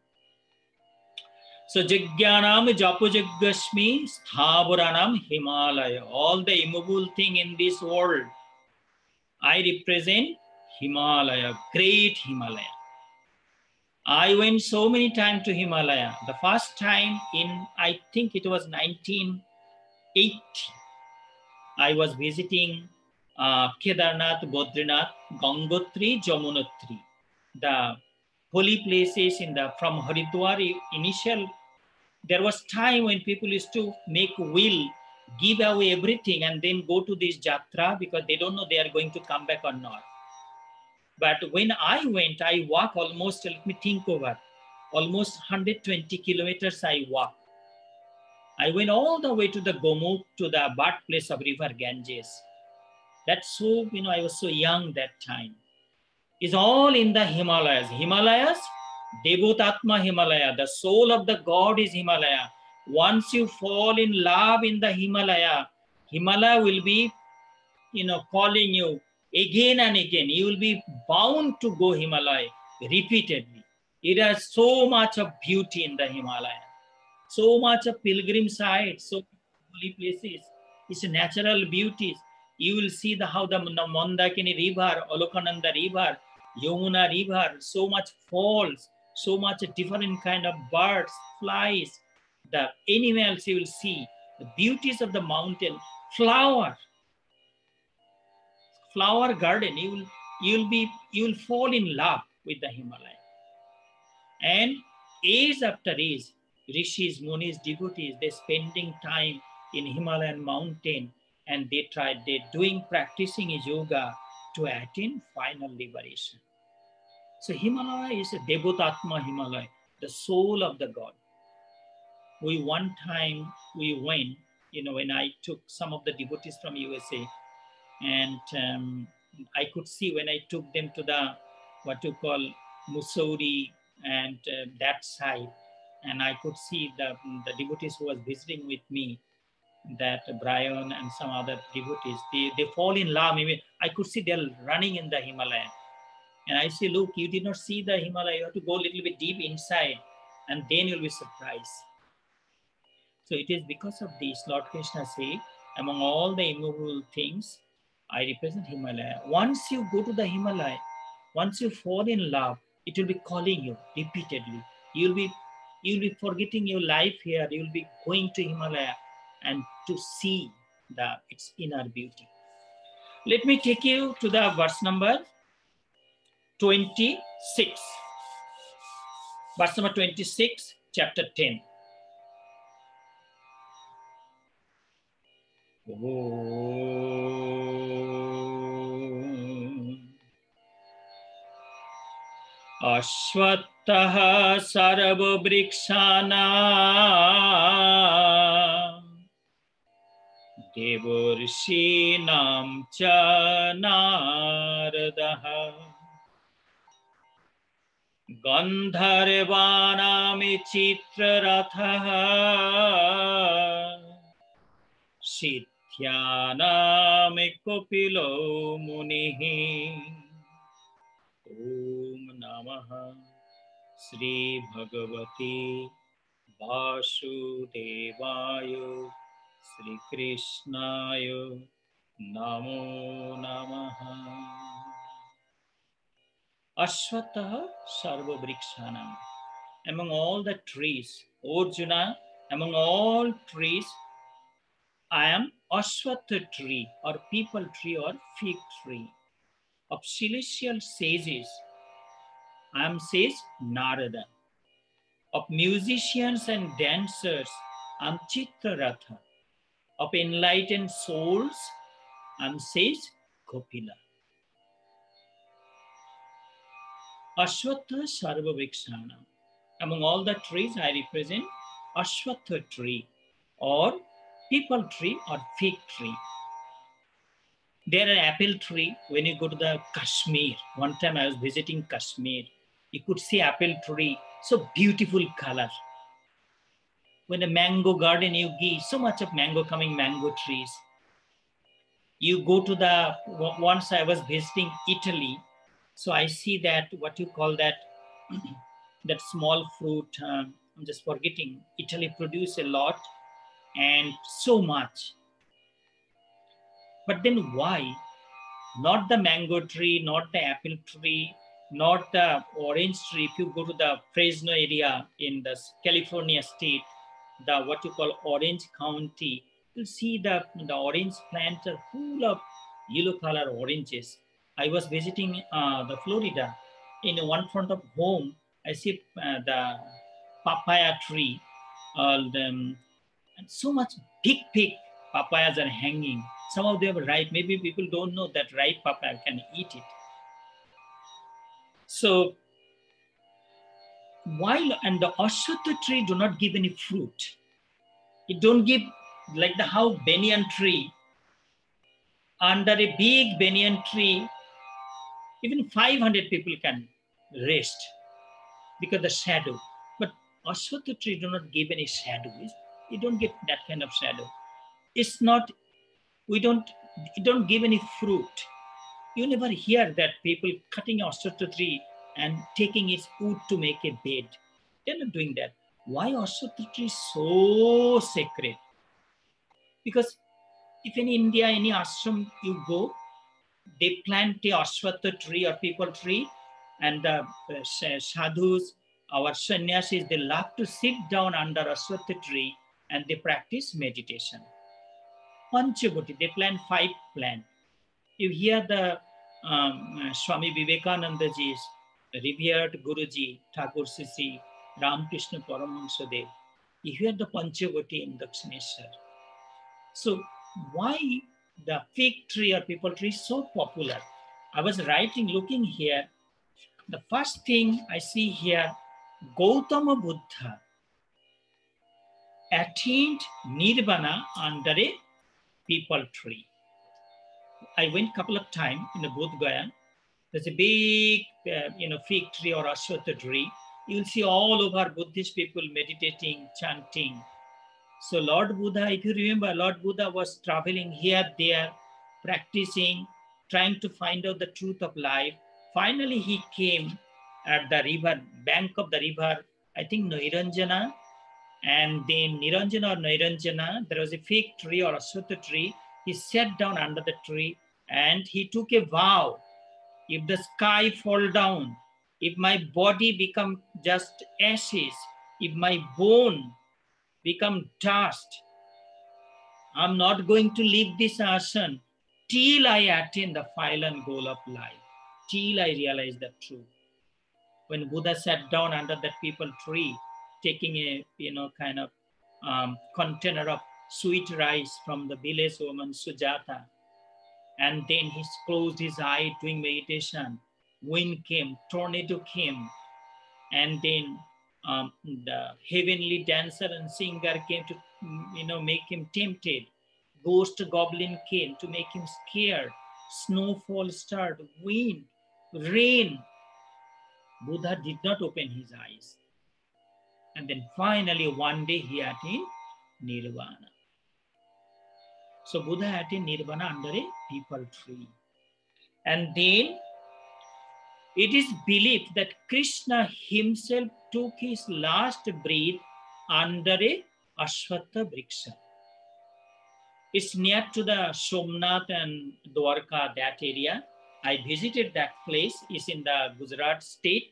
So Jagyanam Japo Jaggashmi Sthaburanam Himalaya. All the immovable thing in this world, I represent Himalaya, great Himalaya. I went so many times to Himalaya. The first time in, I think it was 1980, I was visiting Kedarnath, Badrinath, Gangotri, Jamunotri, the holy places from Haridwar. Initial, there was time when people used to make will, give away everything and then go to this jatra because they don't know they are going to come back or not. But when I went, I walked almost, let me think over, almost 120 kilometers I walked. I went all the way to the Gomukh, to the birthplace of river Ganges. That's so, I was so young that time. is all in the Himalayas. Himalayas, Devotatma Himalaya, the soul of the God is Himalaya. Once you fall in love in the Himalaya, Himalaya will be, calling you again and again. You will be bound to go Himalaya repeatedly. It has so much of beauty in the Himalaya, so much of pilgrim sites, so holy places. It's natural beauties. You will see how the Mandakini River, Olokananda River, Yamuna River, so much falls, so much different kind of birds, flies, the animals you will see, the beauties of the mountain, flower garden. You will fall in love with the Himalaya. And age after age, rishis, munis, devotees, they're spending time in Himalayan mountain, and they're practicing yoga to attain final liberation. So Himalaya is a Devotatma Himalaya, the soul of the God. One time we went, when I took some of the devotees from USA, and I could see when I took them to the, what you call, Mussoorie and that side, and I could see the devotees who was visiting with me, that Brian and some other devotees, they fall in love. Maybe I could see they're running in the Himalaya. And I say, look, you did not see the Himalaya. You have to go a little bit deep inside, and then you'll be surprised. So it is because of this, Lord Krishna say, among all the immovable things, I represent Himalaya. Once you go to the Himalaya, once you fall in love, it will be calling you repeatedly. You'll be forgetting your life here. You'll be going to Himalaya and to see its inner beauty. Let me take you to the verse number 26. Verse number 26, chapter 10. Ashvattaha sarva vrikshana devarshinam cha naradaha gandharvanami chitrarathaha shithyanami kopilo munihi. Om Namaha Sri Bhagavati Vasudevaya Sri Krishnaya Namo Namaha. Ashwataha Sarva Vrikshanam. Among all the trees, Arjuna, among all trees, I am Ashwatha tree, or people tree, or fig tree. Of celestial sages, I am says Narada. Of musicians and dancers, I am Chitraratha. Of enlightened souls, I am says Kopila. Ashwatha Sarva Vrikshana. Among all the trees, I represent Ashwatha tree, or people tree, or fig tree. There are apple tree. When you go to the Kashmir, one time I was visiting Kashmir, you could see apple tree, so beautiful color. When a mango garden, you get so much of mango trees. You go to once I was visiting Italy, so I see that, what you call that, that small fruit, I'm just forgetting. Italy produce a lot and so much. But then why? Not the mango tree, not the apple tree, not the orange tree. If you go to the Fresno area in the California state, what you call Orange County, you'll see the orange plants are full of yellow color oranges. I was visiting the Florida. In one front of home, I see the papaya tree, and so much big papayas are hanging. Some of them are ripe. Maybe people don't know that ripe papaya can eat it. So and the ashwatha tree do not give any fruit. It don't give like how banyan tree. Under a big banyan tree, Even 500 people can rest because the shadow. But Ashwatha tree do not give any shadow. You don't get that kind of shadow. It's not, it don't give any fruit. You never hear that people cutting Ashwatha tree and taking its wood to make a bed. They're not doing that. Why Ashwatha tree is so sacred? Because if in India, any ashram you go, they plant the Ashwatha tree or people tree, and the sadhus, our sannyasis, they love to sit down under Ashwatha tree and they practice meditation. Panchabhuti, they plant 5 plants. You hear the Swami Vivekananda ji's revered Guruji, Thakur Sisi, Ramakrishna Paramahansa Dev. You hear the Panchabhuti in Dakshineshwar. So why the fig tree or people tree is so popular? I was looking here. The first thing I see here, Gautama Buddha attained Nirvana under a people tree. I went a couple of times in the Bodh Gaya. There's a big, fig tree or Ashwatha tree. You will see all over Buddhist people meditating, chanting. So Lord Buddha, if you remember, Lord Buddha was traveling here, there, practicing, trying to find out the truth of life. Finally, he came at the river, bank of the river, I think Niranjana. And then Niranjana or Niranjana, there was a fig tree or Ashwatha tree. He sat down under the tree and he took a vow. If the sky fall down, if my body become just ashes, if my bone become dust, I'm not going to leave this ashram till I attain the final goal of life, till I realize the truth. When Buddha sat down under that people tree, taking a kind of container of sweet rice from the village woman Sujata, and then he closed his eye doing meditation. Wind came, tornado came, and then the heavenly dancer and singer came to make him tempted. Ghost goblin came to make him scared. Snowfall started, wind, rain. Buddha did not open his eyes. And then finally one day he attained Nirvana. So Buddha attained Nirvana under a people tree. And then it is believed that Krishna himself took his last breath under a Ashwatha Vriksha. It's near to the Somnath and Dwarka, that area. I visited that place. It's in the Gujarat state.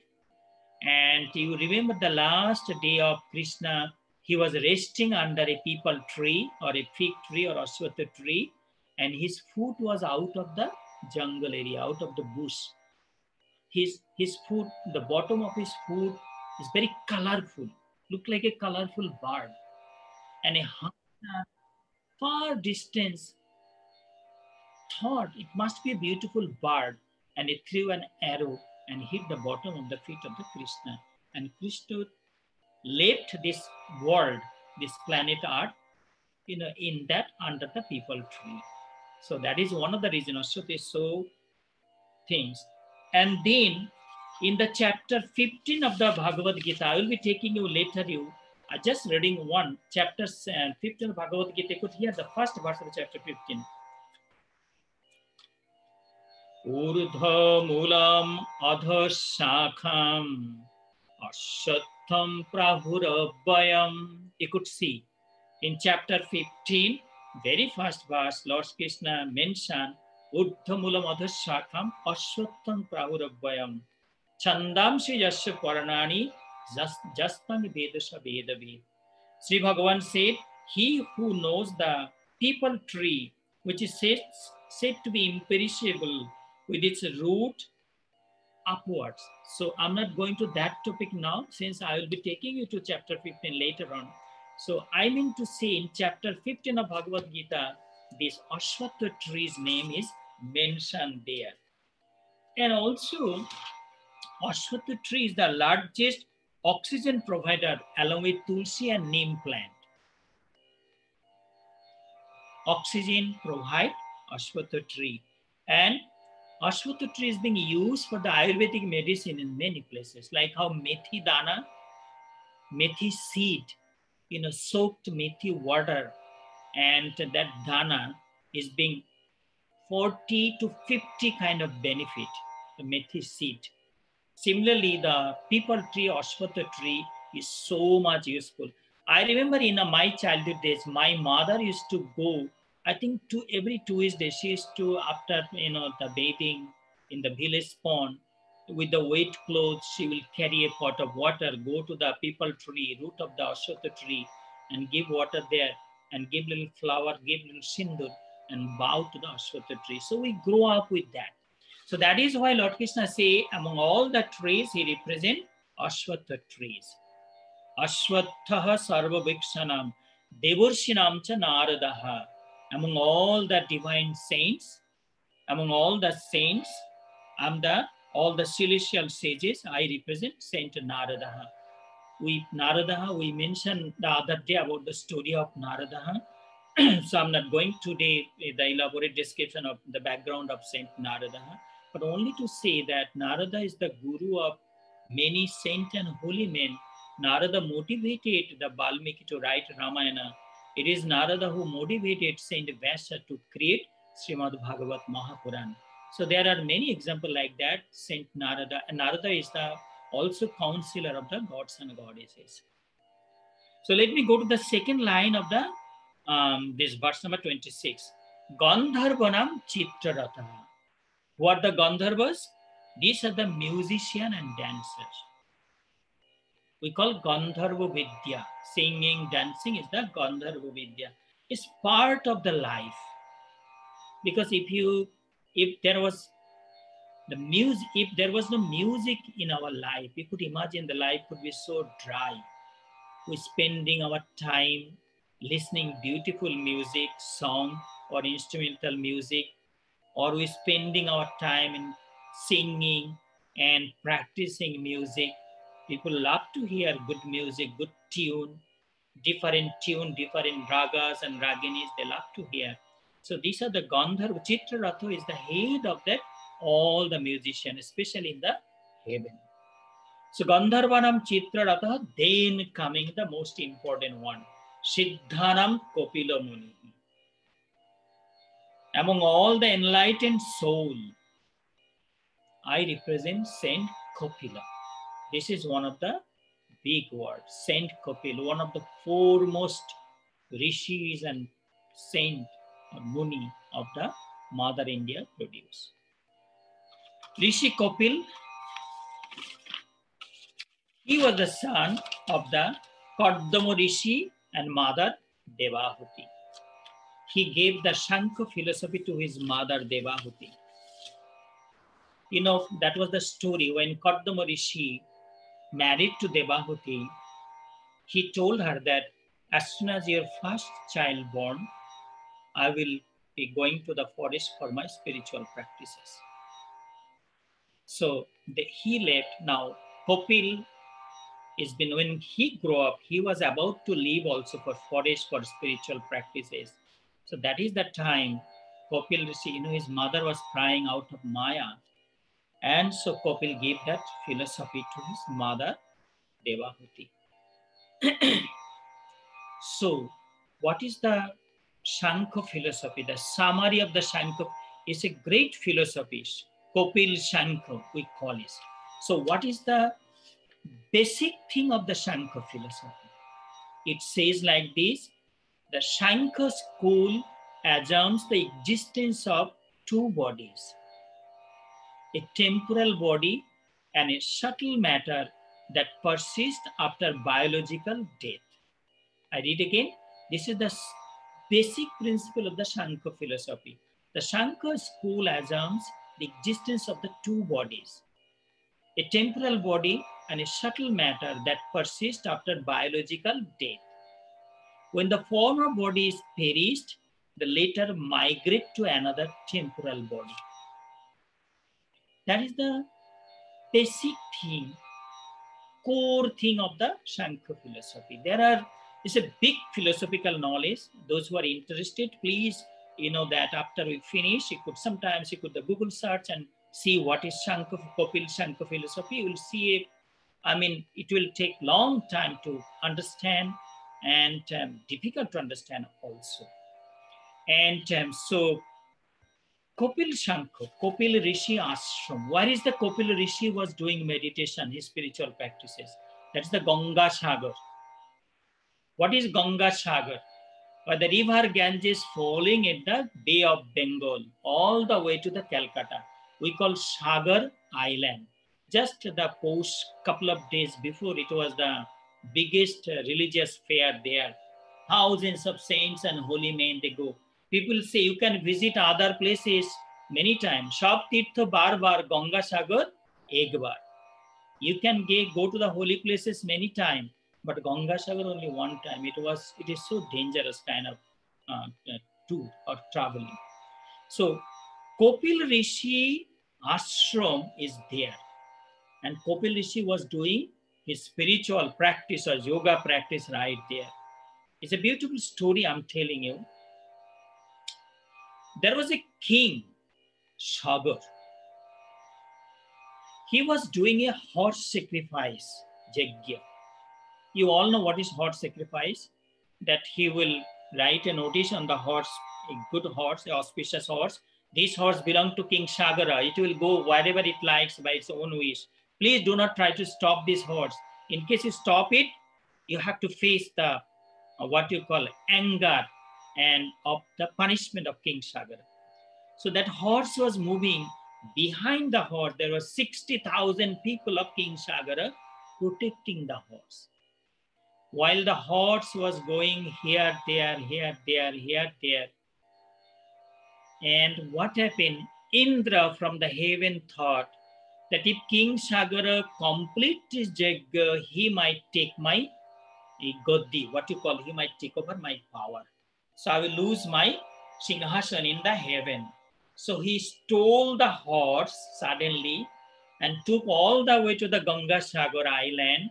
And you remember the last day of Krishna, he was resting under a peepal tree or a fig tree or Ashwatha tree. And his foot was out of the jungle area, out of the bush. His foot, the bottom of his foot is very colorful, look like a colorful bird. And a far distance thought it must be a beautiful bird, and it threw an arrow and hit the bottom of the feet of the Krishna. And Krishna left this world, this planet Earth, in that under the peepal tree. So that is one of the reasons. So they saw things. And then in the chapter 15 of the Bhagavad Gita, I will be taking you later. Just reading one chapter 15 of Bhagavad Gita. You could hear the first verse of chapter 15. Urdha mulam adha shakham ashatham prabhurabhayam. You could see in chapter 15, very first verse, Lord Krishna mentioned Urdha mulam adha shakham ashatham prabhurabhayam chandamshi yasya paranani jastami vedasha vedavi. Sri Bhagavan said, he who knows the peepal tree, which is said to be imperishable, with its root upwards. So I'm not going to that topic now, since I will be taking you to chapter 15 later on. So I mean to say in chapter 15 of Bhagavad Gita, this Ashwatha tree's name is mentioned there. And also, Ashwatha tree is the largest oxygen provider along with Tulsi and Neem plant. Oxygen provide Ashwatha tree. And Ashwatha tree is being used for the Ayurvedic medicine in many places, like how methi dana, methi seed, soaked methi water, and that dana is being 40 to 50 kind of benefit, the methi seed. Similarly, the people tree, Ashwatha tree is so much useful. I remember in my childhood days, my mother used to go, I think every 2 days, she used to, after, the bathing in the village pond, with the wet clothes, she will carry a pot of water, go to the people tree, root of the Ashwatha tree, and give water there, and give little flower, give little sindur, and bow to the Ashwatha tree. So we grow up with that. So that is why Lord Krishna say, among all the trees, he represents Ashwatha trees. Ashwatthah sarva vikshanam, devurshinam cha naradaha. Among all the divine saints, among all the saints, all the celestial sages, I represent Saint Naradaha. Naradaha, we mentioned the other day about the story of Naradaha. So I'm not going today the elaborate description of the background of Saint Naradaha, but only to say that Narada is the guru of many saints and holy men. Narada motivated the Valmiki to write Ramayana. It is Narada who motivated Saint Vyasa to create Srimad Bhagavat Mahapuran. So there are many examples like that. Saint Narada, and Narada is the also counselor of the gods and goddesses. So let me go to the second line of the this verse number 26. Gandharvanam Chitraratha. Who are the Gandharvas? These are the musicians and dancers. We call Gandharva Vidya. Singing, dancing is the Gandharva Vidya. It's part of the life. Because if there was no music in our life, we could imagine the life could be so dry. We're spending our time listening beautiful music, song or instrumental music, or we're spending our time in singing and practicing music. People love to hear good music, good tune, different ragas and raginis, they love to hear. So these are the Gandharva. Chitraratha is the head of that, all the musicians, especially in the heaven. So Gandharvanam Chitraratha, then coming the most important one, Siddhanam Kopila Muni. Among all the enlightened soul, I represent Saint Kopila. This is one of the big words, Saint Kopila, one of the foremost rishis and saint or muni of the Mother India produced. Rishi Kopil, he was the son of the Kardama Rishi and mother Devahuti. He gave the Shankha philosophy to his mother Devahuti. That was the story when Kardama Rishi married to Devahuti. He told her that as soon as your first child born, I will be going to the forest for my spiritual practices. So he left. Now Kopil when he grew up, he was about to leave also for forest for spiritual practices. So that is the time Kopil Rishi, his mother was crying out of Maya. And so Kopil gave that philosophy to his mother, Devahuti. So what is the Shankha philosophy? The summary of the Shankha is a great philosophy. Kopil Shankha, we call it. So what is the basic thing of the Shankha philosophy? It says like this: the Shankha school assumes the existence of two bodies, a temporal body and a subtle matter that persists after biological death. I read again. This is the basic principle of the Shankha philosophy. The Shankha school assumes the existence of the two bodies, a temporal body and a subtle matter that persists after biological death. When the former body is perished, the latter migrate to another temporal body. That is the basic thing, core thing of the Shankha philosophy. It's a big philosophical knowledge. Those who are interested, please, you know that after we finish, you could the Google search and see what is Kopil Shankha philosophy. You will see, it will take long time to understand and difficult to understand also. And so Kopil Shankha, Kopil Rishi Ashram. Where is the Kopil Rishi was doing meditation, his spiritual practices? That's the Ganga Sagar. What is Ganga Sagar? The river Ganges falling in the Bay of Bengal all the way to the Calcutta. We call Sagar Island. Just the post couple of days before, it was the biggest religious fair there. Thousands of saints and holy men, they go. People say you can visit other places many times. Shab Tirtha bar bar, Ganga Sagar ek bar. You can go to the holy places many times, but Ganga Sagar only one time. It is so dangerous kind of tour or traveling. So Kopil Rishi ashram is there, and Kopil Rishi was doing his spiritual practice or yoga practice right there. It's a beautiful story I'm telling you. There was a king, Sagar. He was doing a horse sacrifice, yajna. You all know what is horse sacrifice? That he will write a notice on the horse, a good horse, an auspicious horse. This horse belongs to King Sagara. It will go wherever it likes by its own wish. Please do not try to stop this horse. In case you stop it, you have to face the what you call anger and of the punishment of King Sagara. So that horse was moving. Behind the horse, there were 60,000 people of King Sagara protecting the horse. While the horse was going here, there, here, there, here, there. And what happened? Indra from the heaven thought that if King Sagara completes his yajna, he might take my Goddi, what you call, he might take over my power. So I will lose my Singhasana in the heaven. So he stole the horse suddenly and took all the way to the Ganga Sagar island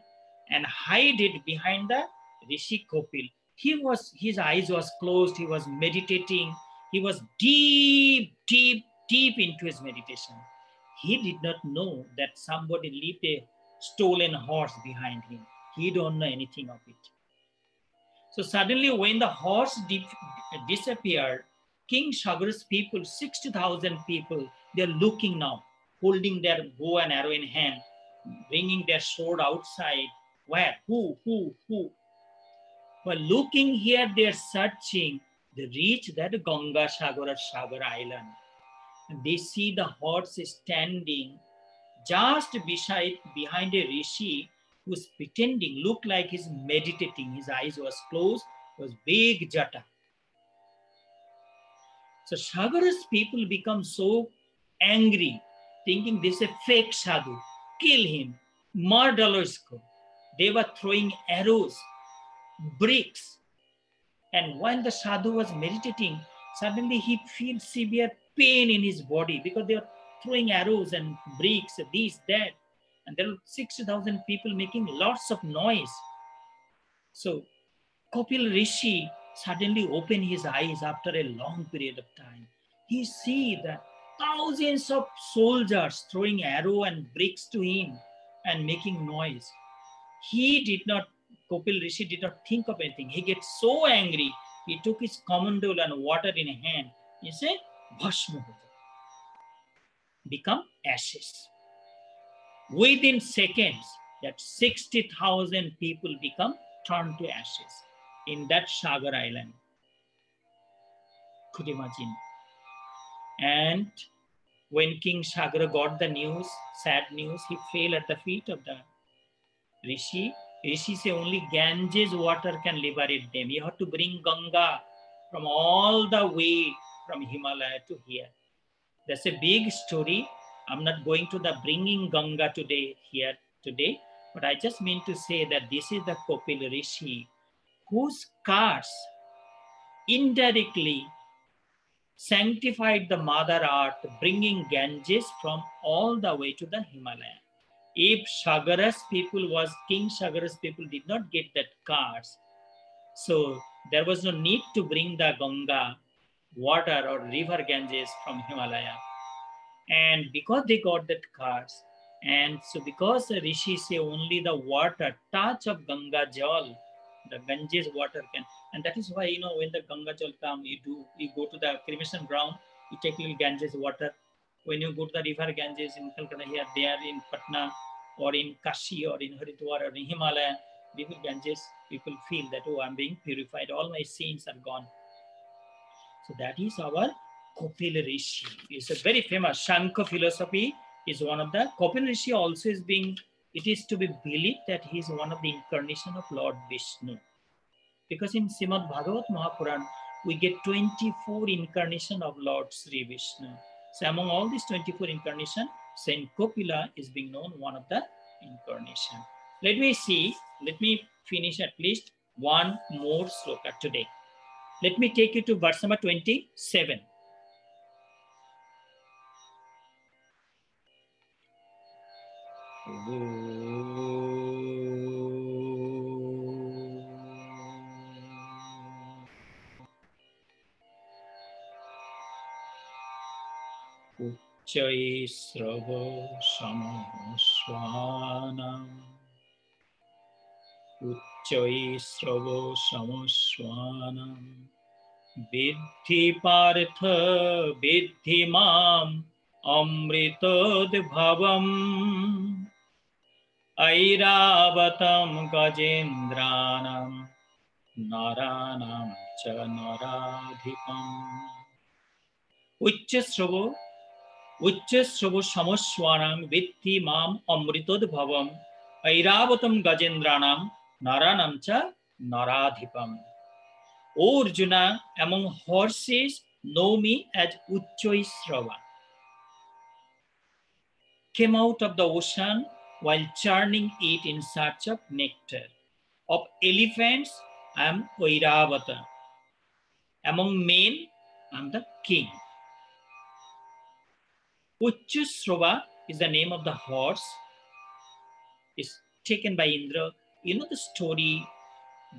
and hid it behind the Rishi Kopil. His eyes was closed. He was meditating. He was deep into his meditation. He did not know that somebody left a stolen horse behind him. He don't know anything of it. So suddenly when the horse disappeared, King Sagara's people, 60,000 people, they're looking now, holding their bow and arrow in hand, bringing their sword outside. Where? Who? While looking here, they're searching. They reach that Ganga Sagar Island. And they see the horse standing just behind a rishi who's pretending, looked like he's meditating. His eyes was closed, was big jata. So Sagara's people become so angry, thinking this is a fake sadhu. Kill him, murder Loisko. They were throwing arrows, bricks. And while the sadhu was meditating, suddenly he feels severe pain in his body because they are throwing arrows and bricks, this, that. And there are 60,000 people making lots of noise. So Kopil Rishi suddenly opened his eyes after a long period of time. He see that thousands of soldiers throwing arrow and bricks to him and making noise. Kopil Rishi did not think of anything. He gets so angry. He took his kamandal and water in a hand. He said, Bhashma become ashes. Within seconds, that 60,000 people become turned to ashes in that Sagar Island. Could imagine. And when King Sagara got the news, sad news, he fell at the feet of the Rishi. Rishi said only Ganges water can liberate them. You have to bring Ganga from all the way from Himalaya to here. That's a big story. I'm not going to the bringing Ganga today, but I just mean to say that this is the Kopil Rishi whose cards indirectly sanctified the Mother Earth, bringing Ganges from all the way to the Himalaya. If King Sagara's people did not get that cards, so there was no need to bring the Ganga water or river Ganges from Himalaya. And because they got that curse, and so because the Rishi say only the water, touch of Ganga Jal, the Ganges water can, and that is why, when the Ganga Jal come, you go to the cremation ground, you take little Ganges water. When you go to the river Ganges in Calcutta here, there in Patna, or in Kashi, or in Haridwar, or in Himalaya, river Ganges, people feel that, oh, I'm being purified, all my sins are gone. So that is our Kapil Rishi. It's a very famous Shankha philosophy. Is one of the Kapil Rishi also is being. It is to be believed that he is one of the incarnation of Lord Vishnu, because in Srimad Bhagavad Mahapuran we get 24 incarnation of Lord Sri Vishnu. So among all these 24 incarnation, Saint Kapila is being known one of the incarnation. Let me see. Let me finish at least one more sloka today. Let me take you to verse number 27. Uchai srava samaswanam. Uchai srava samaswanam. Vidhi partha vidhi mam amritad bhavam. Airavatam gajendranam naranam cha naradhipam. Uchchasravo samaswanam vidhi mam amritad bhavam. Airavatam gajendranam naranam cha naradhipam. O Arjuna, among horses know me as Uchchaisrava. Came out of the ocean while churning it in search of nectar. Of elephants, I am Airavata. Among men, I am the king. Uchchasrava is the name of the horse. It's taken by Indra. You know the story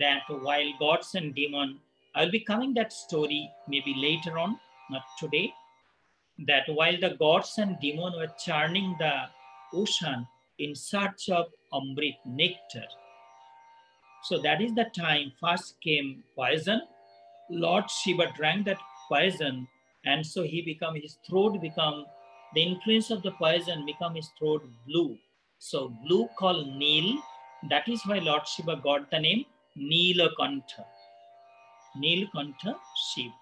that while gods and demons, I will be coming that story maybe later on, not today, that while the gods and demons were churning the ocean in search of Amrit, nectar. So that is the time first came poison. Lord Shiva drank that poison, and so his throat become, the influence of the poison become his throat blue. So blue called Neel. That is why Lord Shiva got the name Neelakantha. Neelakantha Shiva.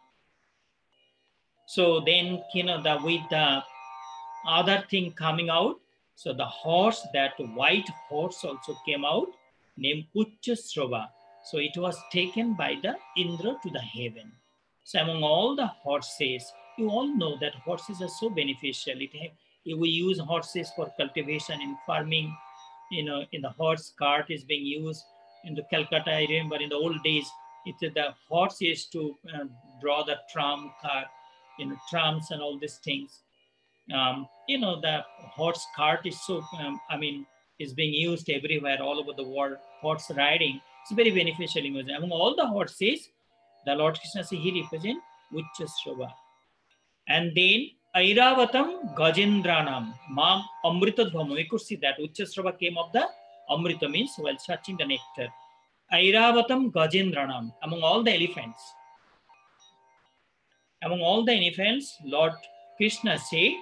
So then, with the other thing coming out, so the horse, that white horse also came out, named Uchchasrava. So it was taken by the Indra to the heaven. So among all the horses, you all know that horses are so beneficial. We use horses for cultivation in farming. In the horse cart is being used. In the Calcutta, I remember in the old days, the horse used to draw the tram car, trams and all these things. The horse cart is so, is being used everywhere, all over the world. Horse riding, it's very beneficial. Among all the horses, the Lord Krishna says he represents Uchchasrava. And then Airavatam Gajendranam Mam Amritadhvam. We could see that Uchchasrava came of the Amrita, means while searching the nectar. Airavatam Gajendranam, among all the elephants. Among all the elephants, Lord Krishna said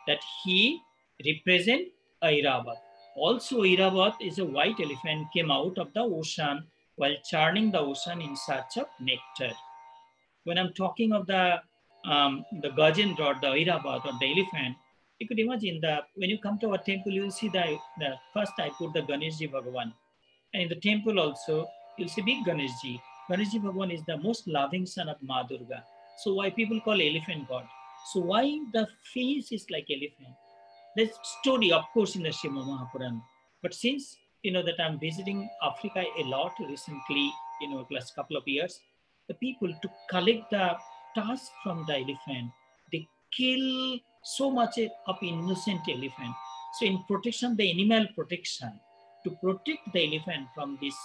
that he represents Airavat. Also, Airavat is a white elephant, came out of the ocean while churning the ocean in search of nectar. When I'm talking of the Gajendra or the Airavat or the elephant, you could imagine when you come to our temple, you'll see the first I put the Ganeshji Bhagavan. And in the temple also, you'll see big Ganeshji. Ganeshji Bhagavan is the most loving son of Ma Durga. So why people call elephant god? So why the face is like elephant? There's story, of course, in the Srimad Mahapuran. But since that I'm visiting Africa a lot recently, last couple of years, the people to collect the tusk from the elephant, they kill so much of innocent elephant. So in protection, the animal protection, to protect the elephant from this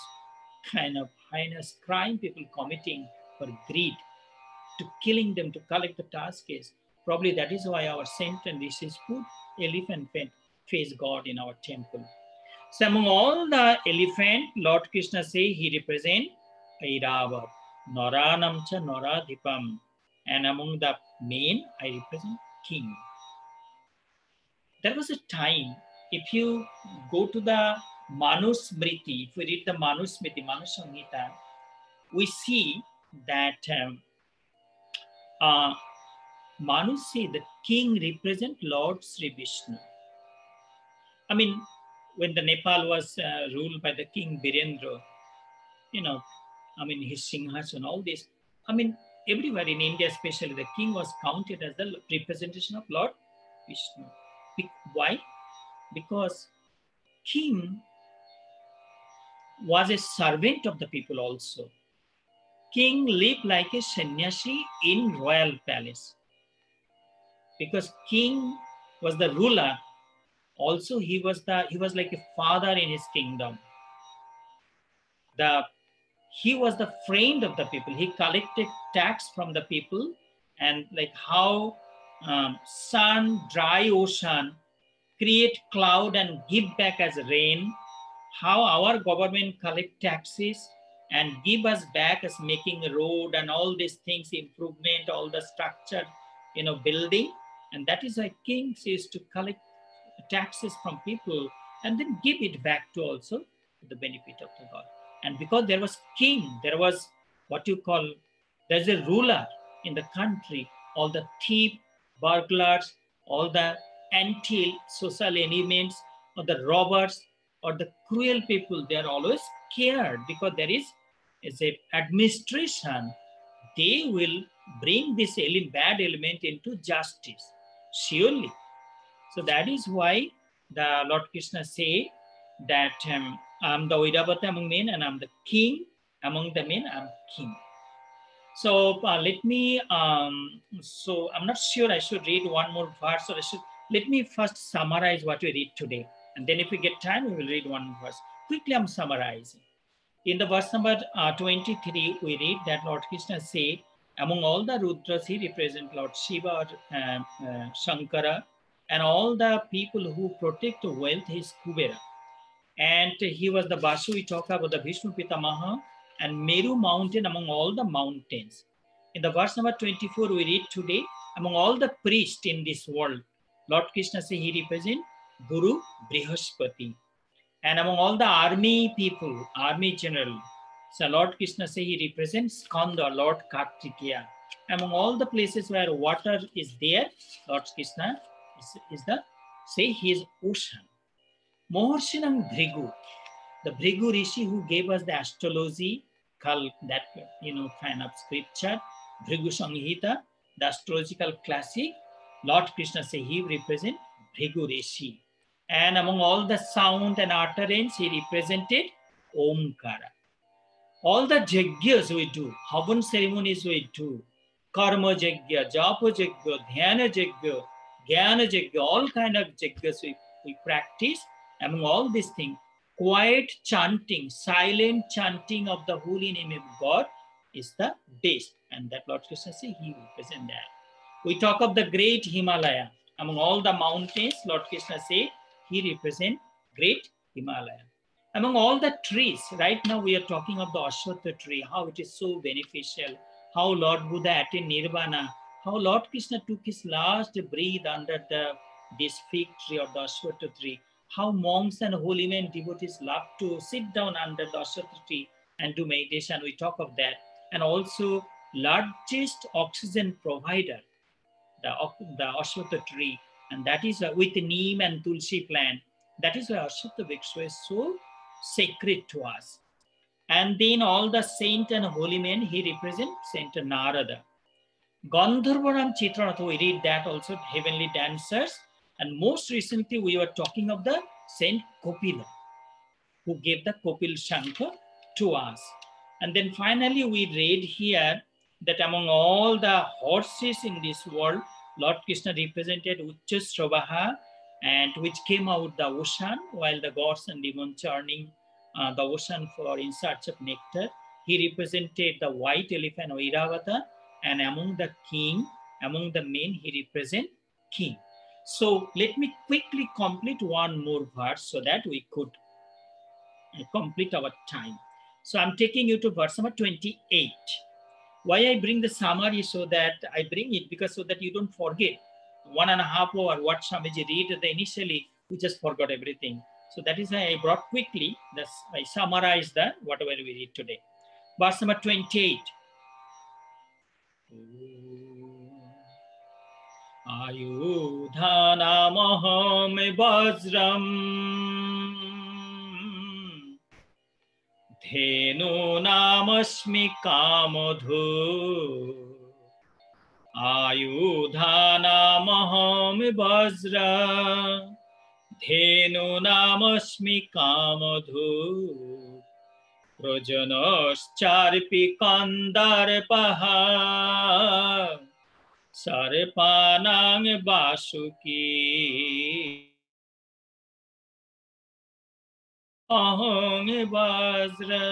kind of heinous crime people committing for greed, to killing them to collect the tusks. Probably that is why our saint and rishis put elephant face God in our temple. So among all the elephant, Lord Krishna say he represent Airava, Naranam cha Naradhipam. And among the men, I represent king. There was a time, if you go to the Manusmriti, if we read the Manusmriti, Manusamhita, we see that Manu say the king represent Lord Sri Vishnu. I mean, when the Nepal was ruled by the King Birendra, his Singhasana, all this, everywhere in India, especially, the king was counted as the representation of Lord Vishnu. Why? Because king was a servant of the people also. King lived like a sannyasi in royal palace. Because king was the ruler, also he was like a father in his kingdom. He was the friend of the people. He collected tax from the people, and like how sun, dry ocean, create cloud and give back as rain, how our government collect taxes and give us back as making a road and all these things, improvement, all the structure, building. And that is why kings used to collect taxes from people and then give it back to also the benefit of the God. And because there was king, there was there's a ruler in the country, all the thief, burglars, all the anti-social elements, or the robbers, or the cruel people, they are always scared because there is a administration. They will bring this bad element into justice, surely. So that is why the Lord Krishna say that I'm the Airavata among men and I'm the king among the men, I'm king. So let me, so I'm not sure I should read one more verse, or let me first summarize what we read today. And then if we get time, we will read one more verse. Quickly, I'm summarizing. In the verse number 23, we read that Lord Krishna say, among all the Rudras, he represents Lord Shiva, Shankara, and all the people who protect wealth, he is Kubera. And he was the Vasu, we talk about the Vishnu Pitamaha, and Meru mountain among all the mountains. In the verse number 24, we read today, among all the priests in this world, Lord Krishna say he represents Guru Brihaspati. And among all the army people, army general, so Lord Krishna say he represents Skanda, Lord Kartikeya. Among all the places where water is there, Lord Krishna he is ocean. Maharshinam Bhrigu, the Bhrigu Rishi who gave us the astrology, that kind of scripture, Bhrigu Samhita, the astrological classic, Lord Krishna say he represents Bhrigu Rishi. And among all the sound and utterance, he represented Omkara. All the yajnas we do, Havan ceremonies we do, Karma yajna, Japa yajna, Dhyana yajna, Jnana yajna, all kind of yajnas we practice. Among all these things, quiet chanting, silent chanting of the holy name of God is the best. And that Lord Krishna say he represents that. We talk of the great Himalaya. Among all the mountains, Lord Krishna say he represents great Himalaya. Among all the trees, right now we are talking of the Ashwatha tree, how it is so beneficial, how Lord Buddha attained Nirvana, how Lord Krishna took his last breath under this fig tree or the Ashwatha tree, how monks and holy men, devotees love to sit down under the Ashwatha tree and do meditation. We talk of that. And also largest oxygen provider, the Ashwatha tree, and that is with neem and tulsi plant. That is why Ashwatha Vriksha is so sacred to us. And then all the saint and holy men, he represents Saint Narada. Gandharvaram Chitranath, we read that also, heavenly dancers. And most recently, we were talking of the Saint Kopila, who gave the Kopil Shankha to us. And then finally, we read here that among all the horses in this world, Lord Krishna represented Uchchasravaha, and which came out the ocean while the gods and demons churning the ocean in search of nectar. He represented the white elephant Airavata, and among the men, he represents king. So let me quickly complete one more verse so that we could complete our time. So I'm taking you to verse number 28. Why I bring the summary so that I bring it because so that you don't forget 1.5 hour what Swamiji read initially, we just forgot everything. So that is why I brought quickly, I summarized the whatever we read today. Verse number 28. Ayudhanamaham vajram dhenu namasmi kamadhu. Ayudhanamaham vajra dhenu namasmi kamadhu. Projanoscarpi kandarpaha sarpanang basuki aham vajra.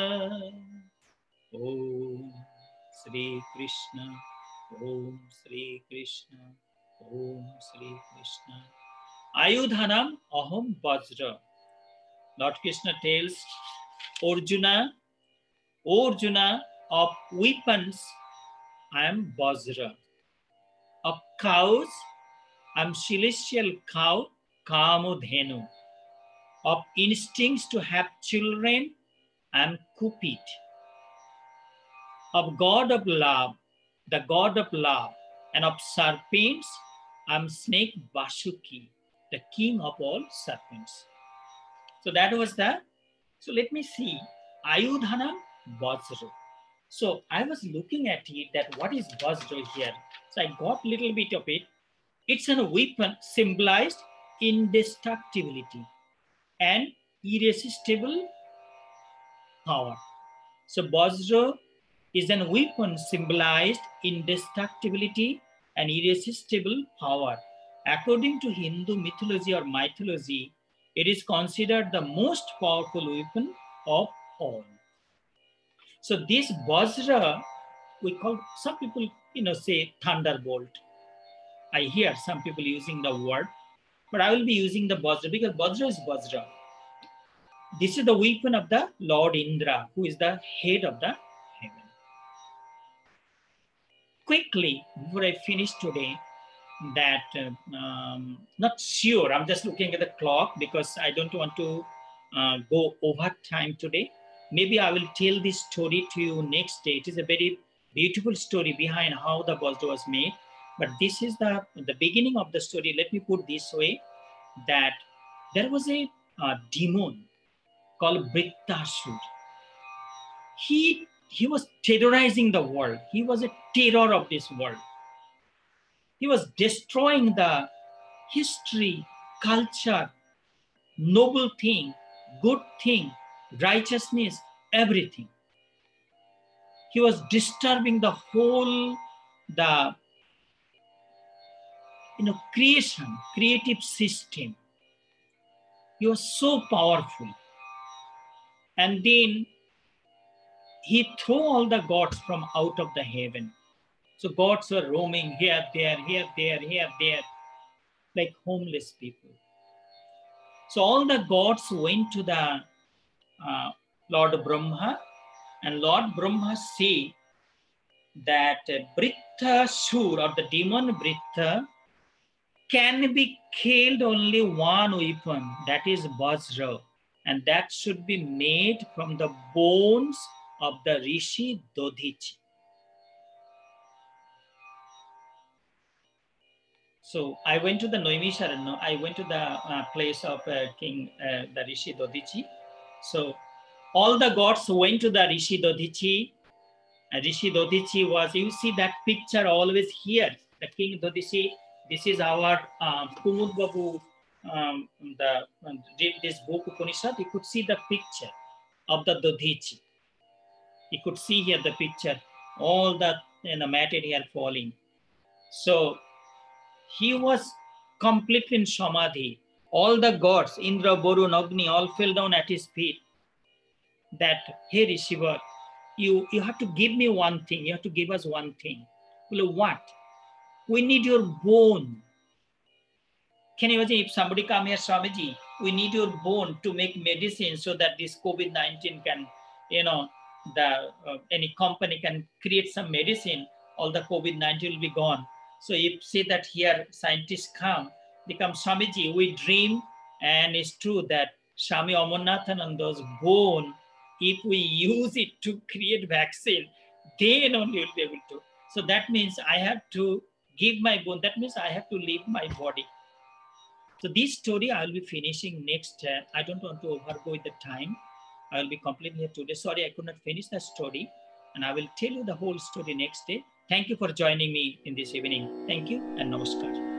Om Sri Krishna, Om Sri Krishna, Om Sri Krishna. Ayudhanam aham vajra. Lord Krishna tells Arjuna, of weapons, I am Vajra. Of cows, I am celestial cow, Kamodhenu. Of instincts to have children, I am Kupit. Of God of love, the God of love, and of serpents, I am snake Vasuki, the king of all serpents. So that was that. So let me see. Ayudhanam Vajra. So I was looking at it that what is Vajra here. So I got a little bit of it. It's a weapon symbolized indestructibility and irresistible power. So Vajra is a weapon symbolized indestructibility and irresistible power. According to Hindu mythology, it is considered the most powerful weapon of all. So this Vajra, we call, some people, say thunderbolt. I hear some people using the word, but I will be using the Vajra because Vajra is Vajra. This is the weapon of the Lord Indra, who is the head of the heaven. Quickly, before I finish today, that not sure, I'm just looking at the clock because I don't want to go over time today. Maybe I will tell this story to you next day. It is a very beautiful story behind how the Vajra was made. But this is the beginning of the story. Let me put this way, that there was a demon called Brittasur. He was terrorizing the world. He was a terror of this world. He was destroying the history, culture, noble thing, good thing, righteousness, everything. He was disturbing the whole, creative system. He was so powerful. And then he threw all the gods from out of the heaven. So gods were roaming here, there, like homeless people. So all the gods went to the Lord Brahma, and Lord Brahma said that Brittasur, or the demon Britta, can be killed only one weapon, that is Vajra, and that should be made from the bones of the Rishi Dodhichi. So I went to the Noimisharanya, I went to the place of King, the Rishi Dodhichi. So all the gods went to the Rishi Dodhichi. Rishi Dodhichi was, you see that picture always here, the King Dodhichi. This is our Kumud Babu, read this book Upanishad, you could see the picture of the Dodhichi. You could see here the picture, all the matted hair falling. So he was completely in Samadhi. All the gods, Indra, Varun, Agni, all fell down at his feet. That, hey Rishiva, you have to give me one thing. You have to give us one thing. Well, what? We need your bone. Can you imagine if somebody come here, Swamiji, we need your bone to make medicine so that this COVID-19 can, any company can create some medicine, all the COVID-19 will be gone. So if say that here scientists come, they come, Swamiji, we dream, and it's true that Swami Amarnathananda's bone, if we use it to create vaccine, then only we'll be able to. So that means I have to give my bone. That means I have to leave my body. So this story I will be finishing next. I don't want to overgo with the time. I will be completing here today. Sorry, I could not finish the story. And I will tell you the whole story next day. Thank you for joining me in this evening. Thank you and namaskar.